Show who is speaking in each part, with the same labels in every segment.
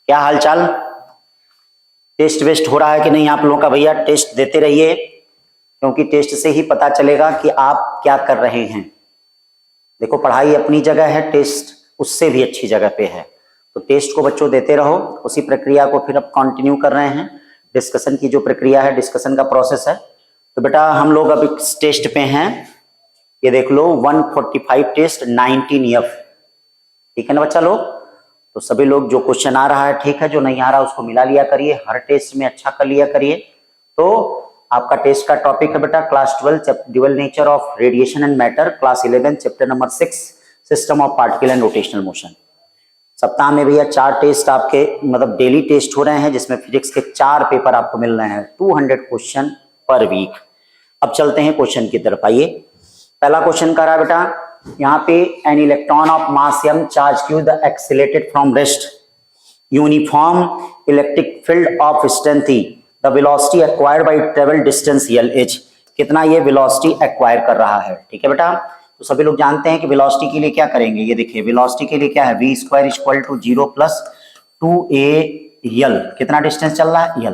Speaker 1: क्या हालचाल? Test waste हो रहा है कि नहीं आप लोगों का? भैया टेस्ट देते रहिए, क्योंकि टेस्ट से ही पता चलेगा कि आप क्या कर रहे हैं। देखो, पढ़ाई अपनी जगह है, टेस्ट उससे भी अच्छी जगह पे है। तो टेस्ट को बच्चों देते रहो। उसी प्रक्रिया को फिर अब कंटिन्यू कर रहे हैं। डिस्कशन की जो प्रक्रिया है, डिस्कशन का प्रोसेस है। तो बेटा हम लोग अब इस टेस्ट पे हैं। ये देख लो 145 टेस्ट 19F। ठीक है ना बच्चा लोग? तो सभी लोग जो क्वेश्चन आ रहा है ठीक है, जो नहीं आ रहा उसको मिला लिया करिए, हर टेस्ट में अच्छा कर लिया करिए। तो आपका टेस्ट का टॉपिक है बेटा class 12 dual nature of radiation and matter, class 11 chapter number 6 system of particle and rotational motion. सप्ताह में भैया 4 टेस्ट आपके मतलब डेली टेस्ट हो रहे हैं, जिसमें फिजिक्स के 4 पेपर आपको मिल रहे हैं, 200 क्वेश्चन पर वीक। अब चलते हैं क्वेश्चन की तरफ। आइए, पहला क्वेश्चन कर रहा है बेटा यहाँ पे, N electron of mass m charge q the accelerated from rest uniform electric field of strength E, the velocity acquired by travel distance LH। कितना ये वेलोसिटी एक्वायर कर रहा है? ठीक है बेटा, तो सभी लोग जानते हैं कि वेलोसिटी के लिए क्या करेंगे। ये देखिए, वेलोसिटी के लिए क्या है, v square equal to 0 plus 2a l। कितना डिस्टेंस चल रहा है? l।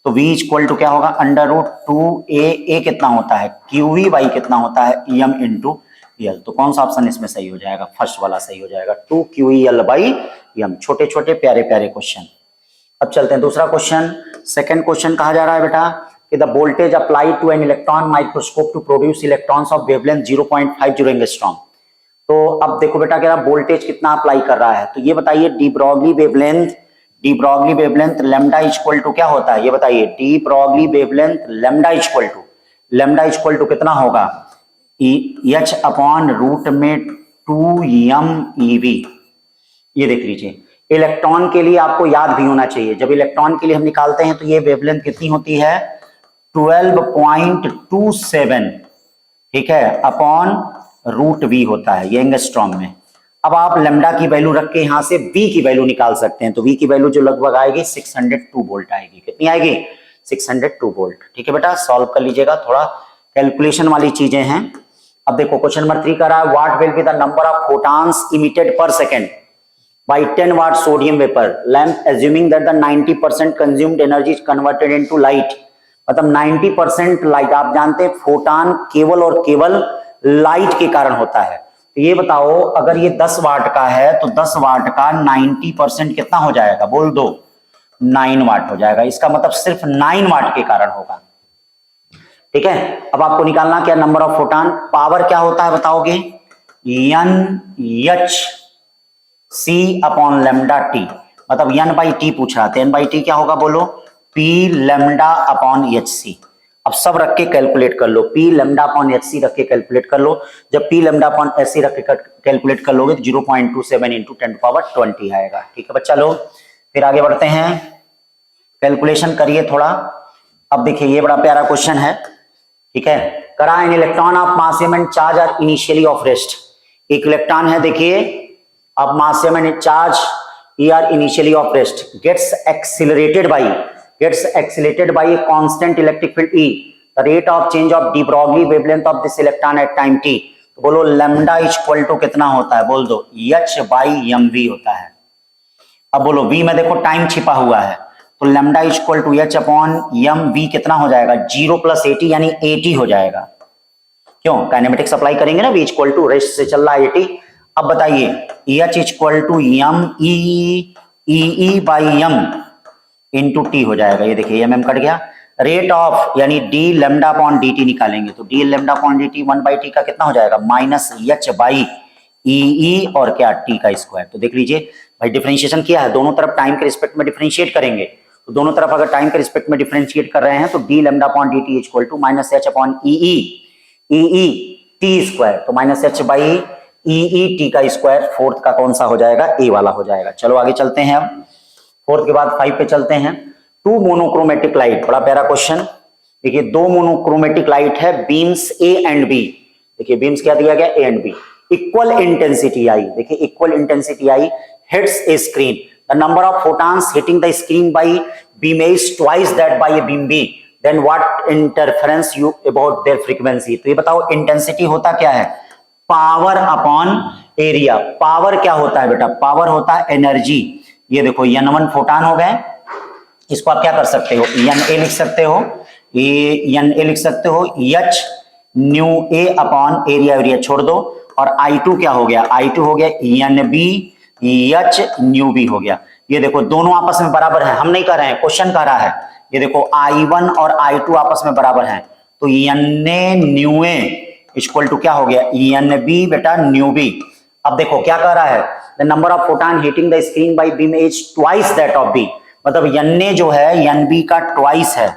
Speaker 1: तो v इक्वल टू क्या होगा, अंडर रूट 2a कितना होता है, qv बाई कितना होता है, m इंटू l। तो कौन सा ऑप्शन इसमें सही हो जाएगा? फर्स्ट वाला सही हो जाएगा, 2qel बाई m। छोटे छोटे प्यारे प्यारे क्वेश्चन। अब चलते हैं दूसरा क्वेश्चन। सेकंड क्वेश्चन कहा जा रहा है बेटा कि the voltage applied to an electron microscope to produce electrons of wavelength 0.50 angstrom. तो अब देखो बेटा, क्या वोल्टेज कितना अप्लाई कर रहा है, तो ये बताइए de Broglie wavelength lambda equal to क्या होता है, ये बताइए। De Broglie wavelength lambda equal to कितना होगा, h अपॉन रूट में 2m ev। ये देख लीजिए, इलेक्ट्रॉन के लिए आपको याद भी होना चाहिए, जब इलेक्ट्रॉन के लिए हम निकालते हैं तो ये वेवलेंथ कितनी होती है, 12.27, ठीक है, अपॉन रूट v होता है, ये एंगस्ट्रॉम में। अब आप लैम्डा की वैल्यू रख के यहां से v की वैल्यू निकाल सकते हैं। तो v की वैल्यू जो लगभग आएगी 602 वोल्ट आएगी। कितनी आएगी? 602 वोल्ट। ठीक है बेटा, सॉल्व कर लीजिएगा, थोड़ा कैलकुलेशन वाली चीजें हैं। अब देखो क्वेश्चन नंबर 3 का रहा है, what will be the number of photons emitted पर second by 10 watt sodium vapor lamp assuming that the 90% consumed energy is converted into light। मतलब 90% लाइट, आप जानते हैं फोटॉन केवल और केवल लाइट के कारण होता है। तो ये बताओ, अगर ये 10 वाट का है तो 10 वाट का 90% कितना हो जाएगा, बोल दो, 9 वाट हो जाएगा। इसका मतलब सिर्फ 9 वाट के कारण होगा। ठीक है, अब आपको निकालना क्या, नंबर ऑफ फोटॉन। पावर क्या होता है बताओगे, NH C upon lambda T, मतलब n बाई टी पूछ रहा था, n बाई टी क्या होगा बोलो, P लैम्डा अपॉन HC। अब सब रख के कैलकुलेट कर लो, P लैम्डा अपॉन HC रख के कैलकुलेट कर लो। जब P लैम्डा अपॉन HC रख के कैलकुलेट कर लोगे तो 0.27 इंटू 10⁻20 आएगा। ठीक है बच्चा लोग, फिर आगे बढ़ते हैं, कैलकुलेशन करिए थोड़ा। अब देखिए, ये बड़ा प्यारा क्वेश्चन है। ठीक है, करा an electron of mass m and charge are initially of rest. एक इलेक्ट्रॉन है, देखिए, अब mass m and charge are initially of rest, gets accelerated by a constant electric field E, the rate of change of de Broglie wavelength of this electron at time t। तो बोलो lambda equal to कितना होता है, बोल दो, h by mv होता है। अब बोलो v में देखो टाइम छिपा हुआ है, तो lambda equal to h upon mv कितना हो जाएगा, 0 प्लस 80 यानी 80 हो जाएगा। क्यों, काइनेमेटिक्स अप्लाई करेंगे ना, v इक्वल टू रेस्ट से चल रहा है 80। अब बताइए, H equal to m e by m into T हो जाएगा। ये देखिए, m कट गया। रेट ऑफ यानी d लैम्डा अपॉन dt निकालेंगे, तो d lambda upon dt 1 by T का कितना हो जाएगा, माइनस h बाई e और क्या, t का स्क्वायर। तो देख लीजिए भाई, डिफरेंशिएशन किया है, दोनों तरफ टाइम के रिस्पेक्ट में डिफरेंशिएट करेंगे। तो दोनों तरफ अगर टाइम के रिस्पेक्ट में डिफरेंशिएट कर रहे हैं तो d lambda upon dt equal to minus h upon e t square, तो माइनस h बाई टी का स्क्वायर। फोर्थ का कौन सा हो जाएगा, ए वाला हो जाएगा। चलो आगे चलते हैं, अब फोर्थ के बाद 5 पे चलते हैं। 2 मोनोक्रोमेटिक लाइट, बड़ा प्यारा क्वेश्चन। देखिए, 2 मोनोक्रोमेटिक लाइट है, बीम्स ए एंड बी। देखिए बीम्स क्या दिया गया, A and B, equal intensity I. देखिए equal intensity I hits a screen, the number of photons hitting the screen by beam A is twice that by a beam B, then what interference you about their frequency. तो ये बताओ, intensity होता क्या है, power upon area. Power क्या होता है बेटा, पावर होता है एनर्जी, ये देखो N1 फोटान हो गए, इसको आप क्या कर सकते हो, Na लिख सकते हो, Na लिख सकते हो, H न्यू ए अपॉन एरिया छोड़ दो, और I2 क्या हो गया, I2 हो गया NB H न्यू बी हो गया। ये देखो दोनों आपस में बराबर है, हम नहीं कर रहे हैं, क्वेश्चन कह रहा है। ये देखो I1 और I2 आपस में बराबर हैं, तो Na nu A equal to क्या हो गया, NB बेटा न्यू बी। अब देखो क्या कह रहा है, the number of photon hitting the screen by beam is twice that of B, मतलब Na जो है NB का ट्वाइस है।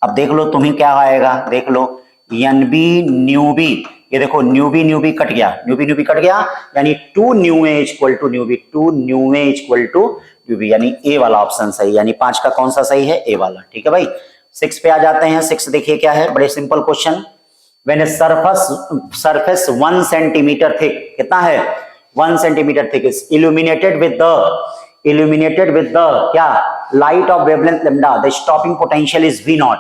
Speaker 1: अब देख लो तुम्हें क्या आएगा, देख लो NB न्यू बी, ये देखो न्यू बी कट गया, न्यू बी कट गया, यानी 2 nu A equal to nu B, 2 nu A equal to nu B, यानी ए वाला ऑप्शन सही, यानी 5 का कौन सा सही है, ए वाला। ठीक है भाई, 6 पे आ जाते हैं। 6 देखिए क्या है, बड़े simple question. When a surface 1 centimetre thick, कितना है, 1 centimetre thick, is illuminated with the क्या, light of wavelength lambda, the stopping potential is V not,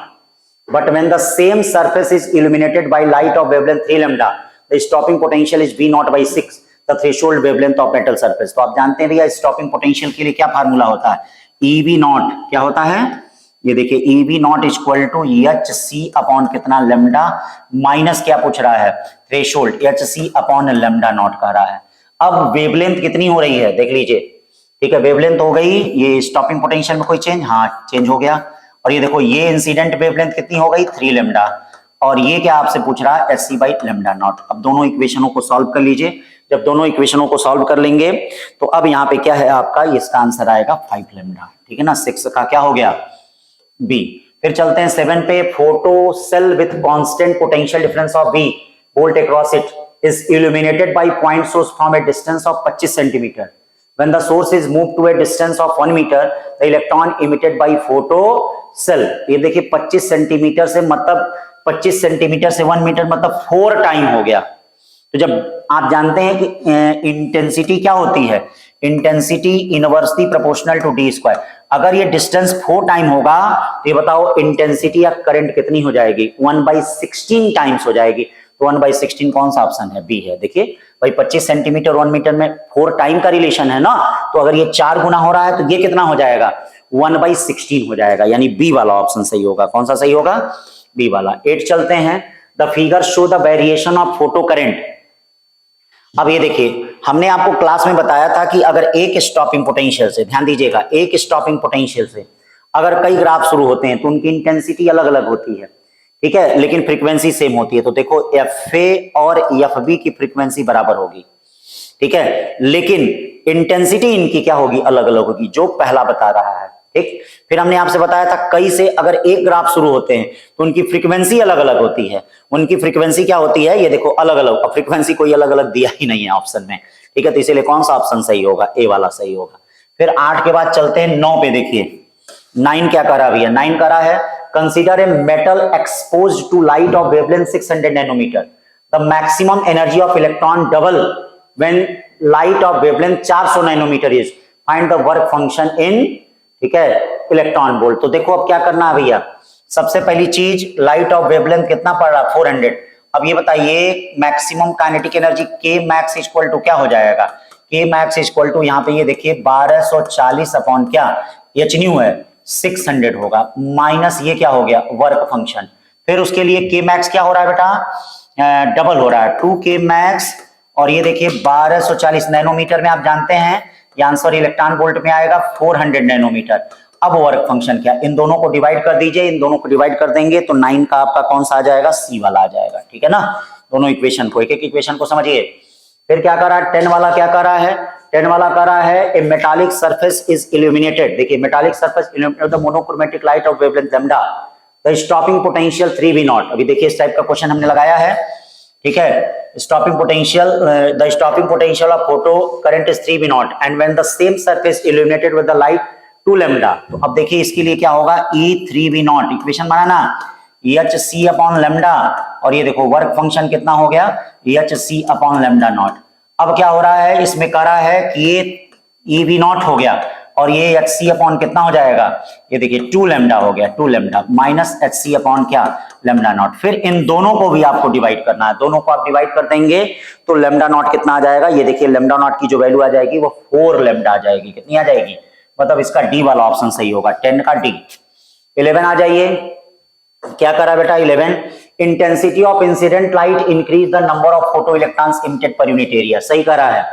Speaker 1: but when the same surface is illuminated by light of wavelength 3 lambda, the stopping potential is V naught by 6, the threshold wavelength of metal surface। तो आप जानते हैं भैया stopping potential के लिए क्या formula होता है, EV नॉट क्या होता है, ये देखिए EV not equal to HC upon कितना लैम्डा, माइनस क्या पूछ रहा है, threshold, HC upon lambda naught कह रहा है। अब वेवलेंथ कितनी हो रही है देख लीजिए, ठीक है, वेवलेंथ हो गई, ये स्टॉपिंग पोटेंशियल में कोई चेंज, हाँ चेंज हो गया, और ये देखो ये इंसिडेंट वेवलेंथ कितनी हो गई, 3 लैम्डा, और ये क्या आपसे पूछ रहा है, HC बाई लैम्डा नॉट। अब दोनों इक्वेशनों को सॉल्व कर लीजिए, जब दोनों इक्वेशनों को सॉल्व कर लेंगे तो अब यहाँ पे क्या है आपका, इसका आंसर आएगा 5 लैम्डा। ठीक है ना, 6 का क्या हो गया, बी। फिर चलते हैं 7 पे, photo cell with constant potential difference of V volt across it is illuminated by point source from a distance of 25 centimetre. When the source is moved to a distance of 1 meter, the electron emitted by photo cell, ये देखिए 25 centimetre से मतलब 25 centimetre से 1 metre मतलब 4 time हो गया। तो जब आप जानते हैं कि इंटेंसिटी क्या होती है, intensity inversely proportional to D square, अगर ये डिस्टेंस 4 टाइम होगा तो ये बताओ इंटेंसिटी या करंट कितनी हो जाएगी, 1/16 टाइम्स हो जाएगी। तो 1/16 कौन सा ऑप्शन है, बी है। देखिए भाई 25 सेंटीमीटर 1 मीटर में 4 टाइम का रिलेशन है ना, तो अगर ये 4 गुना हो रहा है तो ये कितना हो जाएगा, 1/16 हो जाएगा, यानी बी वाला ऑप्शन सही होगा। कौन सा सही होगा, बी वाला। 8 चलते हैं, the figure show the variation of photo current. अब ये देखिए हमने आपको क्लास में बताया था कि अगर एक स्टॉपिंग पोटेंशियल से, ध्यान दीजिएगा, एक स्टॉपिंग पोटेंशियल से अगर कई ग्राफ शुरू होते हैं तो उनकी इंटेंसिटी अलग अलग होती है, ठीक है, लेकिन फ्रीक्वेंसी सेम होती है। तो देखो FA और FB की फ्रीक्वेंसी बराबर होगी, ठीक है, लेकिन इंटेंसिटी इनकी क्या होगी, अलग अलग होगी, जो पहला बता रहा है। ठीक, फिर हमने आपसे बताया था कई से अगर एक ग्राफ शुरू होते हैं तो उनकी फ्रीक्वेंसी अलग अलग होती है, उनकी फ्रीक्वेंसी क्या होती है, ये देखो अलग अलग। अब फ्रीक्वेंसी कोई अलग अलग दिया ही नहीं है ऑप्शन में, ठीक है, तो इसीलिए कौन सा ऑप्शन सही होगा, ए वाला सही होगा। फिर 8 के बाद चलते हैं 9 पे। देखिए 9 क्या कर रहा भैया, 9 कर रहा है, consider a metal exposed to light of wavelength 600 nanometre, the maximum energy of electron double when light of wavelength 400 nanometre is, find the work function in, ठीक है, इलेक्ट्रॉन वोल्ट। तो देखो अब क्या करना है भैया, सबसे पहली चीज लाइट ऑफ वेवलेंथ कितना पड़ रहा है, 400। अब ये बताइए मैक्सिमम काइनेटिक एनर्जी के मैक्स इक्वल टू क्या हो जाएगा, के मैक्स इक्वल टू यहाँ पे ये देखिए 1240 अपॉन क्या, एच न्यू है 600 होगा, माइनस ये क्या हो गया वर्क फंक्शन। फिर उसके लिए के मैक्स क्या हो रहा है बेटा, डबल हो रहा है 2k मैक्स, और ये देखिए 1240 नैनोमीटर में आप जानते हैं ये आंसर इलेक्ट्रॉन वोल्ट में आएगा 400 नैनोमीटर। अब वर्क फंक्शन क्या, इन दोनों को डिवाइड कर दीजिए, इन दोनों को डिवाइड कर देंगे तो 9 का आपका कौन सा आ जाएगा, सी वाला आ जाएगा, ठीक है ना। दोनों इक्वेशन को, एक एक इक्वेशन को समझिए। फिर क्या कर रहा है, 10 वाला क्या कर रहा है, 10 वाला कर रहा है ए मेटालिक सरफेस इज इल्यूमिनेटेड। देखिए metallic surface illuminated the monochromatic light of wavelength lambda, the stopping potential 3V not. अभी देखिए इस टाइप का क्वेश्चन हमने लगाया है, ठीक है, stopping potential, the stopping potential of photo current is 3V not and when the same surface illuminated with the light 2 lambda. तो अब देखिए इसके लिए क्या होगा, E3V not, equation banana HC upon lambda, और ये देखो वर्क फंक्शन कितना हो गया, HC अपॉन लैम्डा नॉट। अब क्या हो रहा है, इसमें कह रहा है कि ये EV नॉट हो गया और ये HC अपॉन कितना हो जाएगा, ये देखिए 2 लैम्डा हो गया, 2 लैम्डा माइनस HC अपॉन क्या, लैम्डा नॉट। फिर इन दोनों को भी आपको डिवाइड करना है, दोनों को आप डिवाइड कर देंगे तो लैम्डा नॉट कितना आ जाएगा, ये देखिए लैम्डा नॉट की जो वैल्यू आ जाएगी वो 4 लैम्डा आ जाएगी। कितनी आ जाएगी, मतलब इसका डी वाला ऑप्शन सही होगा, 10 का डी। 11 आ जाइए, क्या करा बेटा 11, intensity of incident light increase the number of photo electrons emitted per unit area, सही करा है।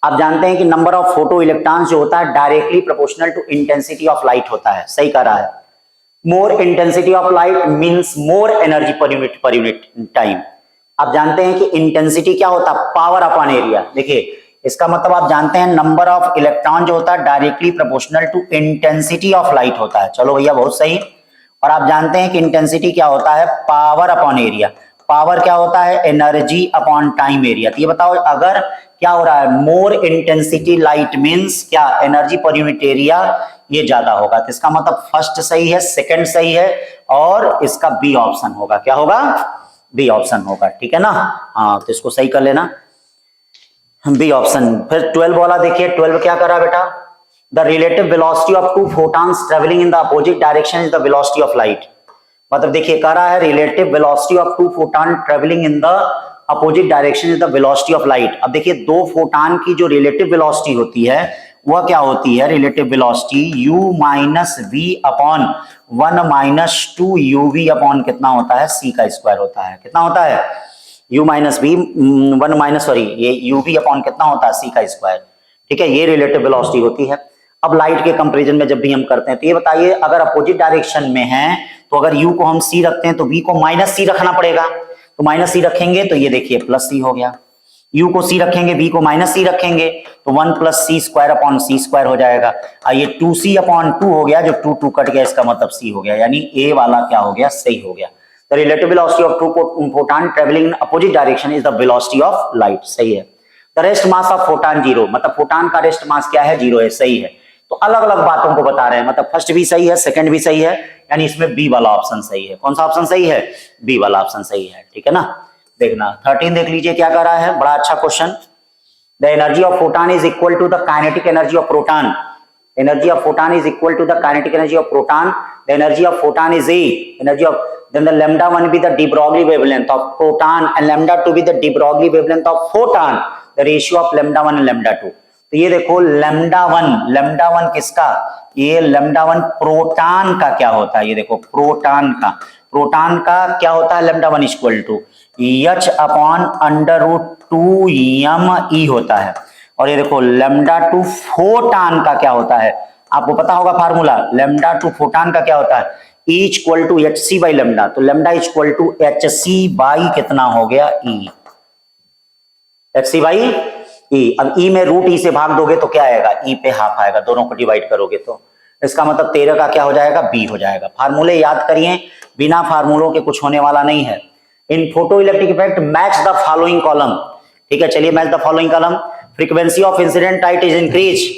Speaker 1: आप जानते हैं कि नंबर ऑफ फोटो इलेक्ट्रॉन्स जो होता है directly proportional to intensity of light होता है, सही करा है। More intensity of light means more energy per unit time. आप जानते हैं कि इंटेंसिटी क्या होता है, पावर अपॉन एरिया। देखिए इसका मतलब आप जानते हैं नंबर ऑफ इलेक्ट्रॉन जो होता है directly proportional to intensity of light होता है। चलो भैया बहुत सही। और आप जानते हैं कि इंटेंसिटी क्या होता है, पावर अपॉन एरिया। पावर क्या होता है, एनर्जी अपॉन टाइम एरिया। तो ये बताओ अगर क्या हो रहा है, मोर इंटेंसिटी लाइट मींस क्या, एनर्जी पर यूनिट एरिया ये ज्यादा होगा। तो इसका मतलब फर्स्ट सही है, सेकंड सही है, और इसका बी ऑप्शन होगा। क्या होगा, बी ऑप्शन होगा, ठीक है ना। हाँ तो इसको सही कर लेना, बी ऑप्शन। फिर 12 वाला देखिए, 12 क्या करा बेटा, the relative velocity of two photons travelling in the opposite direction is the velocity of light. मतलब देखिए कह रहा है relative velocity of two photon travelling in the opposite direction is the velocity of light. अब देखिए दो photon की जो रिलेटिव वेलोसिटी होती है वह क्या होती है, relative velocity u minus v upon 1 minus 2 uv upon कितना होता है, c का स्क्वायर होता है। कितना होता है, u minus v 1 minus sorry ये uv अपॉन कितना होता है, c का स्क्वायर। ठीक है, ये रिलेटिव वेलोसिटी होती है। अब लाइट के कंपैरिजन में जब भी हम करते हैं तो ये बताइए अगर अपोजिट डायरेक्शन में है तो अगर u को हम c रखते हैं तो v को माइनस c रखना पड़ेगा। तो माइनस c रखेंगे तो ये देखिए प्लस c हो गया, u को c रखेंगे v को माइनस c रखेंगे तो 1 प्लस सी स्क्वायर अपॉन सी स्क्वायर हो जाएगा। ये 2c अपॉन 2 हो गया, जो 2 2 कट गया इसका मतलब c हो गया, यानी a वाला क्या हो गया, सही हो गया। The relative velocity of two photon travelling in opposite direction is the velocity of light, सही है। The rest mass of photon zero, मतलब फोटॉन का रेस्ट मास क्या है, जीरो है, सही है। तो अलग अलग बातों को बता रहे हैं, मतलब फर्स्ट भी सही है, सेकंड भी सही है, यानी इसमें बी वाला ऑप्शन सही है। कौन सा ऑप्शन सही है, बी वाला ऑप्शन सही है, ठीक है ना। देखना 13 देख लीजिए क्या कर रहा है, बड़ा अच्छा question. The energy of photon is equal to the kinetic energy of proton. Energy of photon is equal to the kinetic energy of proton. The energy of photon is energy of, then the lambda 1 be the de Broglie wavelength of proton and lambda 2 be the de Broglie wavelength of photon, the ratio of lambda 1 and lambda 2। तो ये देखो lambda 1 किसका, ये lambda 1 proton का क्या होता है, ये देखो प्रोटॉन का क्या होता है, lambda 1 equal to h upon √2m e होता है। और ये देखो lambda 2 फोटॉन का क्या होता है, आपको पता होगा फार्मूला, lambda 2 फोटॉन का क्या होता है, E equal to H C by lambda. तो lambda equal to H C by कितना हो गया, E, H C by E। अब E में रूट E से भाग दोगे तो क्या आएगा, E पे हाफ आएगा, दोनों को डिवाइड करोगे तो इसका मतलब 13 का क्या हो जाएगा, B हो जाएगा। फार्मूले याद करिए, बिना फार्मूलों के कुछ होने वाला नहीं है। In photo electric effect match the following column, ठीक है चलिए match the following column. Frequency of incident light is increase,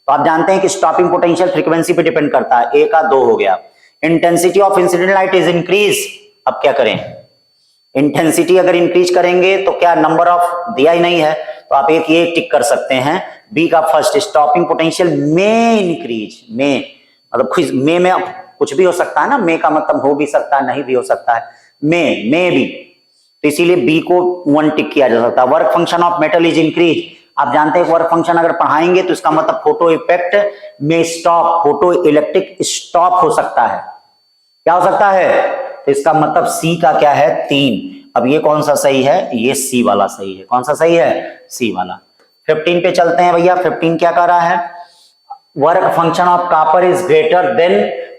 Speaker 1: तो आप जानते हैं कि स्टॉपिंग पोटेंशियल फ्रीक्वेंसी पे डिपेंड करता है, A का 2 हो गया। Intensity of incident light is increase, अब क्या करें, इंटेंसिटी अगर इंक्रीज करेंगे तो क्या, नंबर ऑफ दिया ही नहीं है तो आप एक ये टिक कर सकते हैं, बी का फर्स्ट, स्टॉपिंग पोटेंशियल में इंक्रीज, में मतलब में कुछ भी हो सकता है ना, में का मतलब हो भी सकता है नहीं भी हो सकता है, में भी, तो इसीलिए बी को 1 टिक किया जा सकता है। Work function of metal is increase, आप जानते हैं वर्क फंक्शन अगर पढ़ाएंगे तो इसका मतलब फोटो इफेक्ट में स्टॉप, फोटो इलेक्ट्रिक स्टॉप हो सकता है, क्या हो सकता है, तो इसका मतलब सी का क्या है, 3। अब ये कौन सा सही है, ये सी वाला सही है। कौन सा सही है, सी वाला। 15 पे चलते हैं भैया, 15 क्या कर रहा है, work function of copper is greater then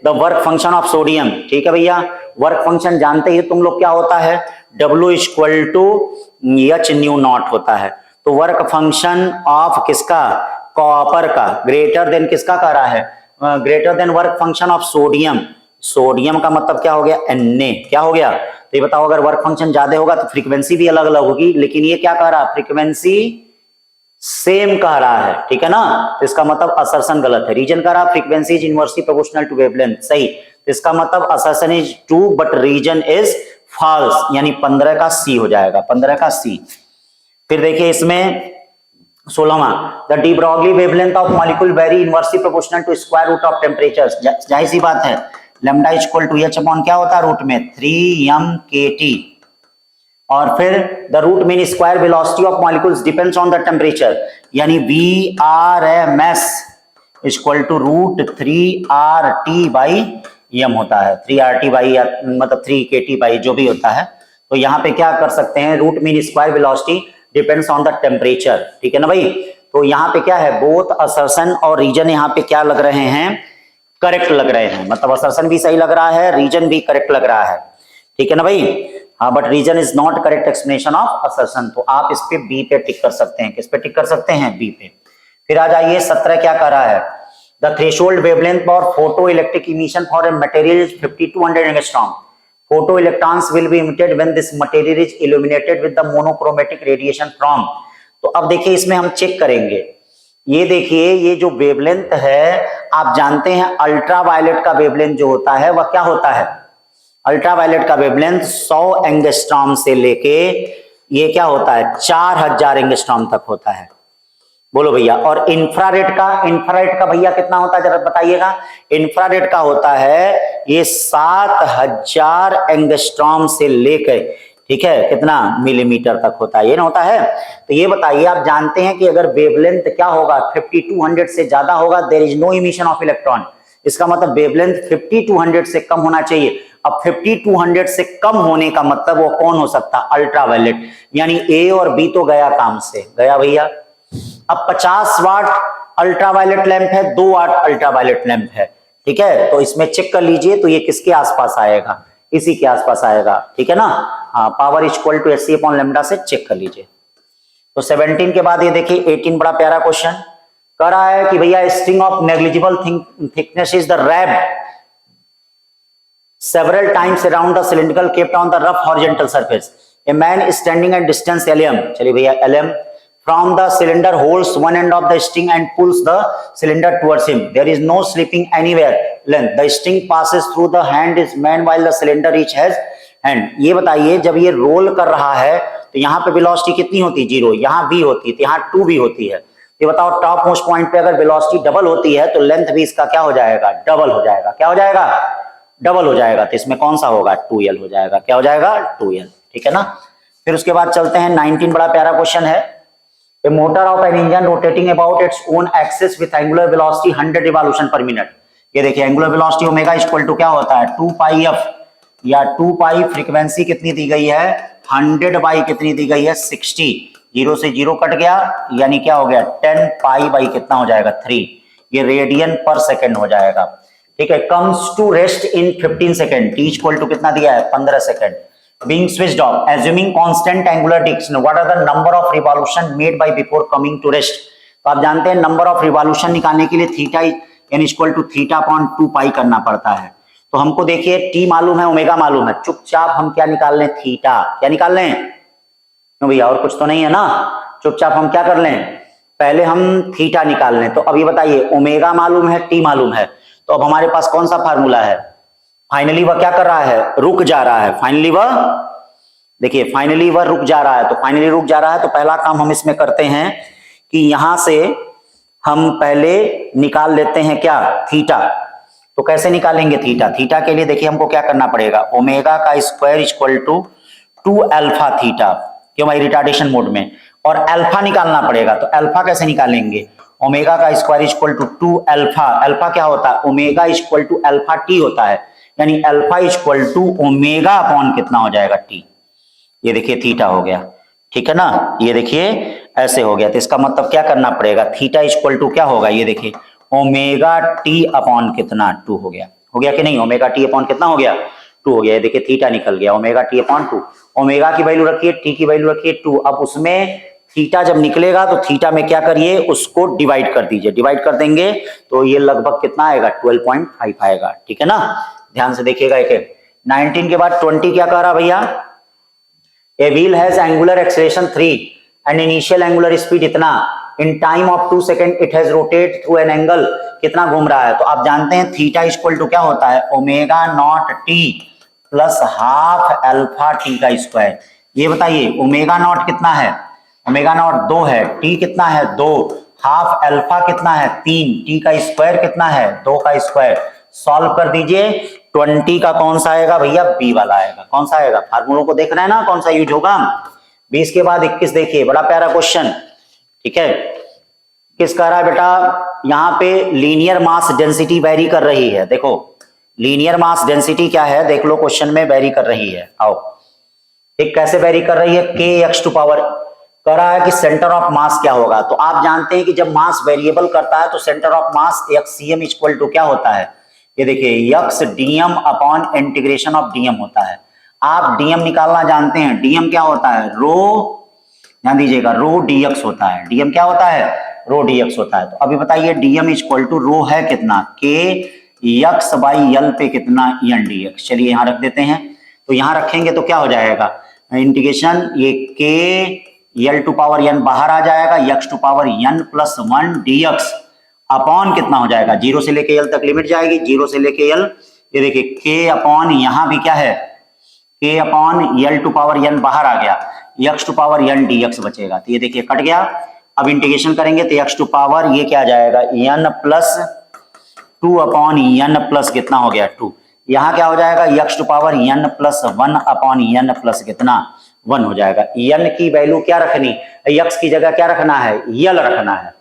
Speaker 1: the work function of sodium. ठीक है भैया, वर्क फंक्शन जानते ही तुम लोग क्या होता है, W equal to h nu naught होता है। तो वर्क फंक्शन ऑफ किसका, कॉपर का, ग्रेटर देन किसका कह रहा है, greater than work function of sodium. Sodium का मतलब क्या हो गया, Na, क्या हो गया। तो ये बताओ अगर वर्क फंक्शन ज्यादा होगा तो फ्रीक्वेंसी भी अलग अलग होगी, लेकिन ये क्या कह रहा है, फ्रीक्वेंसी सेम कह रहा है, ठीक है ना। तो इसका मतलब असर्शन गलत है। रीजन कह रहा है frequency is inversely proportional to wavelength, सही। तो इसका मतलब assertion is true but reason is false, यानी 15 का सी हो जाएगा, 15 का सी। फिर देखिए इसमें 16वां, the de Broglie wavelength of molecule very inversely proportional to square root of temperature. जाहिर सी बात है, lambda equal to H upon क्या होता है रूट में 3m/kT। और फिर the root mean square velocity of molecules depends on the temperature, यानी VRMS इक्वल टू √3RT/m होता है, 3RT या मतलब 3KT जो भी होता है। तो यहाँ पे क्या कर सकते हैं, root mean square velocity depends on the temperature, ठीक है ना भाई। तो यहाँ पे क्या है, बोथ असर्शन और रीजन यहाँ पे क्या लग रहे हैं, करेक्ट लग रहे हैं, मतलब असर्शन भी सही लग रहा है, रीजन भी करेक्ट लग रहा है, ठीक है ना भाई। हाँ, but reason is not correct explanation of assertion, तो आप इस पे बी पे टिक कर सकते हैं। किस पे टिक कर सकते हैं, बी पे। फिर आ जाइए 17 क्या कह रहा है, the threshold wavelength for photo electric emission for a material is 5200 angstrom. Photo electrons will be emitted when this material is illuminated with the monochromatic radiation from। तो अब देखिए इसमें हम चेक करेंगे, ये देखिए ये जो वेवलेंथ है, आप जानते हैं अल्ट्रावायलेट का वेवलेंथ जो होता है वह क्या होता है, अल्ट्रावायलेट का वेवलेंथ 100 एंगस्ट्रॉम से लेके ये क्या होता है 4000 एंगस्ट्रॉम तक होता है। बोलो भैया। और इंफ्रारेड का भैया कितना होता है जरा बताइएगा। इंफ्रारेड का होता है ये 7000 एंगस्ट्रॉम से लेकर, ठीक है, कितना मिलीमीटर तक होता है, ये ना होता है। तो ये बताइए, आप जानते हैं कि अगर वेवलेंथ क्या होगा 5200 से ज्यादा होगा, there is no emission of electron. इसका मतलब वेवलेंथ 5200 से कम होना चाहिए। अब 5200 से कम होने का मतलब वो कौन हो सकता, अल्ट्रावायलेट, यानी ए और बी तो गया काम से, गया भैया। अब 50 वाट अल्ट्रावायलेट लैंप है, 2 वाट अल्ट्रावायलेट लैंप है, ठीक है। तो इसमें चेक कर लीजिए, तो ये किसके आसपास आएगा, इसी के आसपास आएगा, ठीक है ना। हाँ, पावर इक्वल टू Hc/λ से चेक कर लीजिए। तो 17 के बाद ये देखिए 18 बड़ा प्यारा क्वेश्चन कह रहा है कि भैया string of negligible thickness is the wrapped several times around the cylindrical kept on the rough horizontal surface. A man is standing at distance Lm, चलिए भैया Lm, from the cylinder holds one end of the string and pulls the cylinder towards him. There is no slipping anywhere length. The string passes through the hand is man while the cylinder each has hand. ये बताइए जब ये role कर रहा है तो यहाँ पे वेलोसिटी कितनी होती है, 0, यहाँ v होती है, तो यहाँ 2v होती है। ये बताओ टॉप मोस्ट पॉइंट पे अगर वेलोसिटी डबल होती है तो लेंथ भी इसका क्या हो जाएगा, डबल हो जाएगा। क्या हो जाएगा, डबल हो जाएगा। तो इसमें कौन सा होगा, 2l हो जाएगा। क्या हो जाएगा, 2l, ठीक है ना। फिर उसके बाद चलते हैं 19 बड़ा प्यारा क्वेश्चन है। A motor of an engine rotating about its own axis with angular velocity 100 revolution per minute। ये देखिए angular velocity omega equal to क्या होता है 2πf, या 2π फ्रीक्वेंसी कितनी दी गई है 100 बाई कितनी दी गई है 60, 0 से 0 कट गया, यानी क्या हो गया 10π बाई कितना हो जाएगा 3, ये रेडियन पर सेकेंड हो जाएगा, ठीक है। Comes to rest in 15 second, t equal to कितना दिया है 15 second. Being switched off, assuming constant angular direction, what are the number of revolution made by before coming to rest। तो आप जानते हैं नंबर ऑफ रिवॉल्यूशन निकालने के लिए थीटा यानी इक्वल टू थीटा अपॉन 2π करना पड़ता है। तो हमको देखिए टी मालूम है, ओमेगा मालूम है, चुपचाप हम क्या निकाल लें, थीटा। क्या निकाल लें, क्यों भैया और कुछ तो नहीं है ना, चुपचाप हम क्या कर लें, पहले हम थीटा निकाल लें। तो अब ये बताइए ओमेगा मालूम है, टी मालूम है, तो अब हमारे पास कौन सा फार्मूला है, फाइनली वह क्या कर रहा है, रुक जा रहा है। फाइनली वह देखिए, फाइनली वह रुक जा रहा है। तो फाइनली रुक जा रहा है, तो पहला काम हम इसमें करते हैं कि यहां से हम पहले निकाल लेते हैं क्या, थीटा। तो कैसे निकालेंगे थीटा, थीटा के लिए देखिए हमको क्या करना पड़ेगा, ओमेगा का square equal to 2 alpha theta, क्यों भाई रिटार्डेशन मोड में, और अल्फा निकालना पड़ेगा। तो अल्फा कैसे निकालेंगे, ओमेगा का square equal to 2 alpha, alpha क्या होता है omega equal to alpha t होता है, यानी alpha equal to omega upon कितना हो जाएगा टी। ये देखिए थीटा हो गया, ठीक है ना, ये देखिए ऐसे हो गया। तो इसका मतलब क्या करना पड़ेगा, थीटा इक्वल टू क्या होगा, ये देखिए ओमेगा टी अपॉन कितना 2 हो गया, हो गया कि नहीं, ओमेगा टी अपॉन कितना हो गया 2 हो गया। देखिए थीटा निकल गया, ओमेगा टी अपॉन 2, ओमेगा की वैल्यू रखिए, टी की वैल्यू रखिए 2। अब उसमें थीटा जब निकलेगा तो थीटा में क्या करिए, उसको डिवाइड कर दीजिए, डिवाइड कर देंगे तो ये लगभग कितना आएगा 12.5 आएगा, ठीक है ना। ध्यान से देखिएगा एक 19 के बाद 20 क्या कह रहा भैया, a wheel has angular acceleration 3 and initial angular speed इतना, in time of 2 second it has rotate through an angle, कितना घूम रहा है। तो आप जानते हैं थीटा इक्वल टू क्या होता है omega naught T plus half alpha T का स्क्वायर। ये बताइए ओमेगा नॉट कितना है, ओमेगा नॉट 2 है, टी कितना है 2, हाफ अल्फा कितना है 3, टी का स्क्वायर कितना है 2 का स्क्वायर। सॉल्व कर दीजिए, 20 का कौन सा आएगा भैया, बी वाला आएगा। कौन सा आएगा, फार्मूलों को देख रहे हैं ना कौन सा यूज होगा। 20 के बाद 21 देखिए, बड़ा प्यारा क्वेश्चन, ठीक है। किस कह रहा है बेटा, यहाँ पे लीनियर मास डेंसिटी वेरी कर रही है। देखो लीनियर मास डेंसिटी क्या है, देख लो क्वेश्चन में वेरी कर रही है। आओ ठीक, कैसे वेरी कर रही है, के एक्स टू पावर, कह रहा है कि सेंटर ऑफ मास क्या होगा। तो आप जानते हैं कि जब मास वेरिएबल करता है तो centre of mass x c m equal to क्या होता है, ये देखिए x dm upon integration of dm होता है। आप डीएम निकालना जानते हैं, डीएम क्या होता है, रो, ध्यान दीजिएगा, रो डीएक्स होता है। डीएम क्या होता है, रो डीएक्स होता है। तो अभी बताइए डीएम इक्वल टू रो है कितना, के एक्स बाई एल पे कितना एन डीएक्स। चलिए यहां रख देते हैं, तो यहां रखेंगे तो क्या हो जाएगा, इंटीग्रेशन ये के एल टू पावर एन बाहर आ जाएगा, x to power n plus one dx upon कितना हो जाएगा, जीरो से लेके एल तक लिमिट जाएगी, जीरो से लेके एल, ये देखिए के अपॉन यहां भी क्या है, k upon l to power n बाहर आ गया, x to power n dx बचेगा। तो ये देखिए कट गया। अब इंटीग्रेशन करेंगे तो एक्स टू पावर ये क्या आ जाएगा, n plus two upon N plus कितना हो गया, टू। यहां क्या हो जाएगा, x to power n plus one upon N plus कितना, वन हो जाएगा। एन की वैल्यू क्या रखनी, एक्स की जगह क्या रखना है, यल रखना है।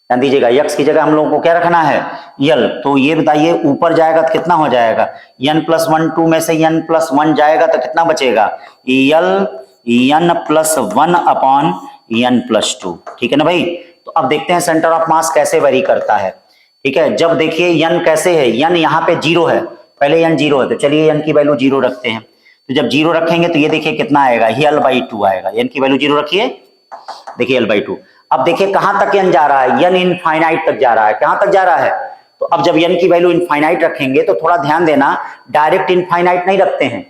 Speaker 1: ध्यान दीजिएगा, एक्स की जगह हम लोगों को क्या रखना है, यल। तो ये बताइए ऊपर जाएगा तो कितना हो जाएगा, एन प्लस वन, टू में से एन प्लस वन जाएगा तो कितना बचेगा, यल N plus one upon N plus two. ठीक है ना भाई। तो अब देखते हैं सेंटर ऑफ मास कैसे वेरी करता है। ठीक है, जब देखिए एन कैसे है, एन यहाँ पे जीरो है, पहले एन जीरो है, तो चलिए एन की वैल्यू जीरो रखते हैं। तो जब जीरो रखेंगे तो ये देखिए कितना आएगा, एल बाई टू आएगा। एन की वैल्यू जीरो रखिए, देखिए एल बाई टू। अब देखिए कहां तक एन जा रहा है, एन इनफाइनाइट तक जा रहा है। कहां तक जा रहा है, तो अब जब एन की वैल्यू इनफाइनाइट रखेंगे तो थोड़ा ध्यान देना, डायरेक्ट इनफाइनाइट नहीं रखते हैं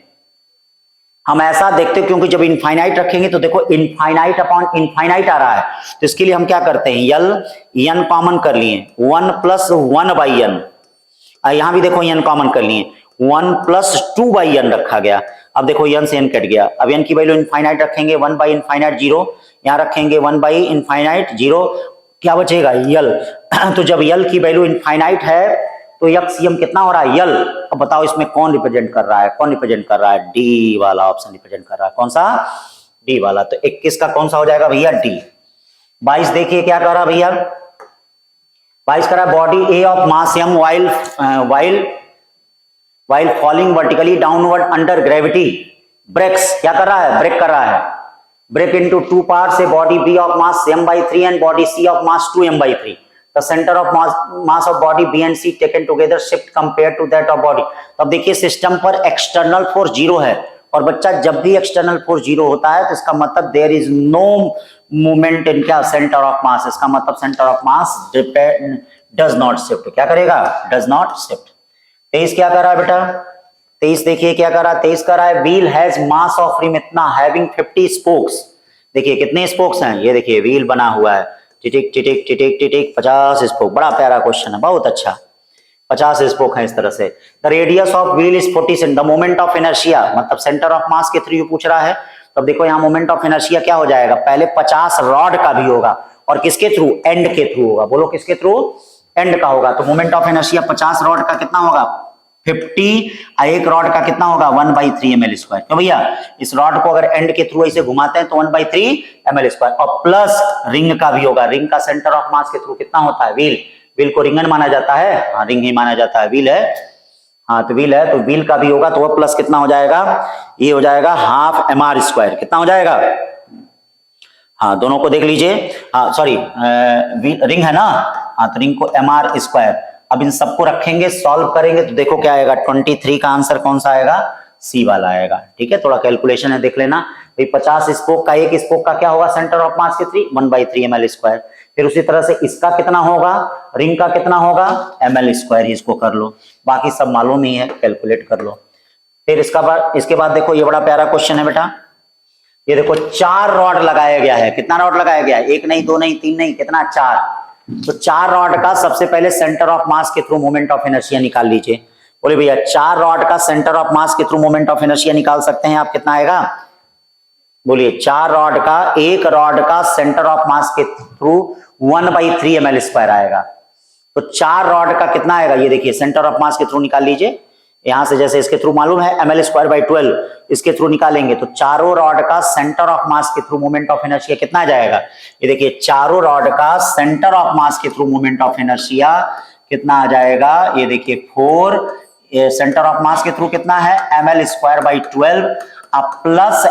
Speaker 1: हम, ऐसा देखते हैं क्योंकि जब इनफाइनाइट रखेंगे तो देखो इनफाइनाइट अपॉन इनफाइनाइट आ रहा है। तो इसके लिए हम क्या करते हैं, यल एन कॉमन कर लिए, one plus one by n, यहां भी देखो एन कॉमन कर लिए, one plus two by n रखा गया। अब देखो एन से एन कट गया, अब एन की वैल्यू इनफाइनाइट रखेंगे, वन बाई इनफाइनाइट जीरो, यहां रखेंगे वन बाई इनफाइनाइट जीरो, क्या बचेगा, यल। तो जब यल की वैल्यू इनफाइनाइट है तो एक्सीएम कितना हो रहा है, यल। अब बताओ इसमें कौन रिप्रेजेंट कर रहा है, कौन रिप्रेजेंट कर रहा है, डी वाला ऑप्शन रिप्रेजेंट कर रहा है। कौन सा, डी वाला। तो 21 का कौन सा हो जाएगा भैया, डी। 22 देखिए क्या कर रहा है भैया, 22 कर रहा है body A of mass m while falling vertically downward under gravity breaks, क्या कर रहा है, ब्रेक कर रहा है, break into two parts, a body B of mass m by 3 and body c of mass 2m by 3। The center of mass of body B and C taken together shift compared to that of body। तब देखिए system पर external force zero है, और बच्चा जब भी external force zero होता है तो इसका मतलब there is no movement in क्या, सेंटर ऑफ मास। इसका मतलब centre of mass does not shift, क्या करेगा, डज नॉट शिफ्ट। 23 क्या कर रहा है बेटा, 23 देखिए क्या कर रहा है, 23 कर रहा है wheel has mass of rim इतना, हैविंग 50 स्पोक्स। देखिए कितने स्पोक्स हैं, ये देखिए व्हील बना हुआ है, टिटिक टिटिक टिटिक टिटिक 50 स्पोक। बड़ा प्यारा क्वेश्चन है, बहुत अच्छा, 50 स्पोक है इस तरह से। The radius of wheel is 40 cent, the moment of inertia, मतलब सेंटर ऑफ मास के थ्रू पूछ रहा है। तो अब देखो यहाँ मोमेंट ऑफ इनर्शिया क्या हो जाएगा, पहले 50 रॉड का भी होगा, और किसके थ्रू, एंड के थ्रू होगा। बोलो किसके थ्रू, एंड का होगा। तो मोमेंट ऑफ इनर्शिया 50 रॉड का कितना होगा, 50, एक रॉड का कितना होगा, 1/3 ml स्क्वायर। क्यों भैया, इस रॉड को अगर एंड के थ्रू ऐसे घुमाते हैं तो 1/3 ml स्क्वायर। और प्लस रिंग का भी होगा, रिंग का सेंटर ऑफ मास के थ्रू कितना होता है, व्हील, व्हील को रिंगन माना जाता है, हाँ रिंग ही माना जाता है, व्हील है, हाँ तो व्हील है, तो व्हील का भी होगा, तो वह प्लस कितना हो जाएगा, ये हो जाएगा हाफ mr स्क्वायर। कितना हो जाएगा, हाँ दोनों को देख लीजिए, हाँ सॉरी रिंग है ना, हाँ तो रिंग को mr स्क्वायर। अब इन सबको रखेंगे, सॉल्व करेंगे तो देखो क्या आएगा, 23 का आंसर कौन सा आएगा, सी वाला आएगा। ठीक है, थोड़ा कैलकुलेशन है देख लेना भाई। 50 स्पोक का, एक स्पोक का क्या होगा सेंटर ऑफ मास के 3, 1/3 ml स्क्वायर। फिर उसी तरह से इसका कितना होगा, रिंग का कितना होगा, ml स्क्वायर, इसको कर लो, बाकी सब मालूम ही है, कैलकुलेट कर लो। फिर इसके बाद देखो ये बड़ा प्यारा क्वेश्चन है बेटा, ये देखो 4 रॉड लगाया गया है। कितना रॉड लगाया गया है, एक नहीं, दो नहीं, तीन नहीं, कितना, 4। तो 4 रॉड का सबसे पहले सेंटर ऑफ मास के थ्रू मोमेंट ऑफ इनर्शिया निकाल लीजिए। बोले भैया 4 रॉड का सेंटर ऑफ मास के थ्रू मोमेंट ऑफ इनर्शिया निकाल सकते हैं आप, कितना आएगा, बोलिए 4 रॉड का, एक रॉड का सेंटर ऑफ मास के थ्रू 1/3 ml स्क्वायर आएगा। तो 4 रॉड का कितना आएगा, ये देखिए सेंटर ऑफ मास के थ्रू निकाल लीजिए, यहां से जैसे इसके थ्रू मालूम है ml²/12, इसके थ्रू निकालेंगे तो चारों रॉड का सेंटर ऑफ मास के थ्रू मोमेंट ऑफ इनर्शिया कितना आ जाएगा, ये देखिए चारों रॉड का सेंटर ऑफ मास के थ्रू मोमेंट ऑफ इनर्शिया कितना आ जाएगा, ये देखिए 4, सेंटर ऑफ मास के थ्रू कितना है ml²/12 प्लस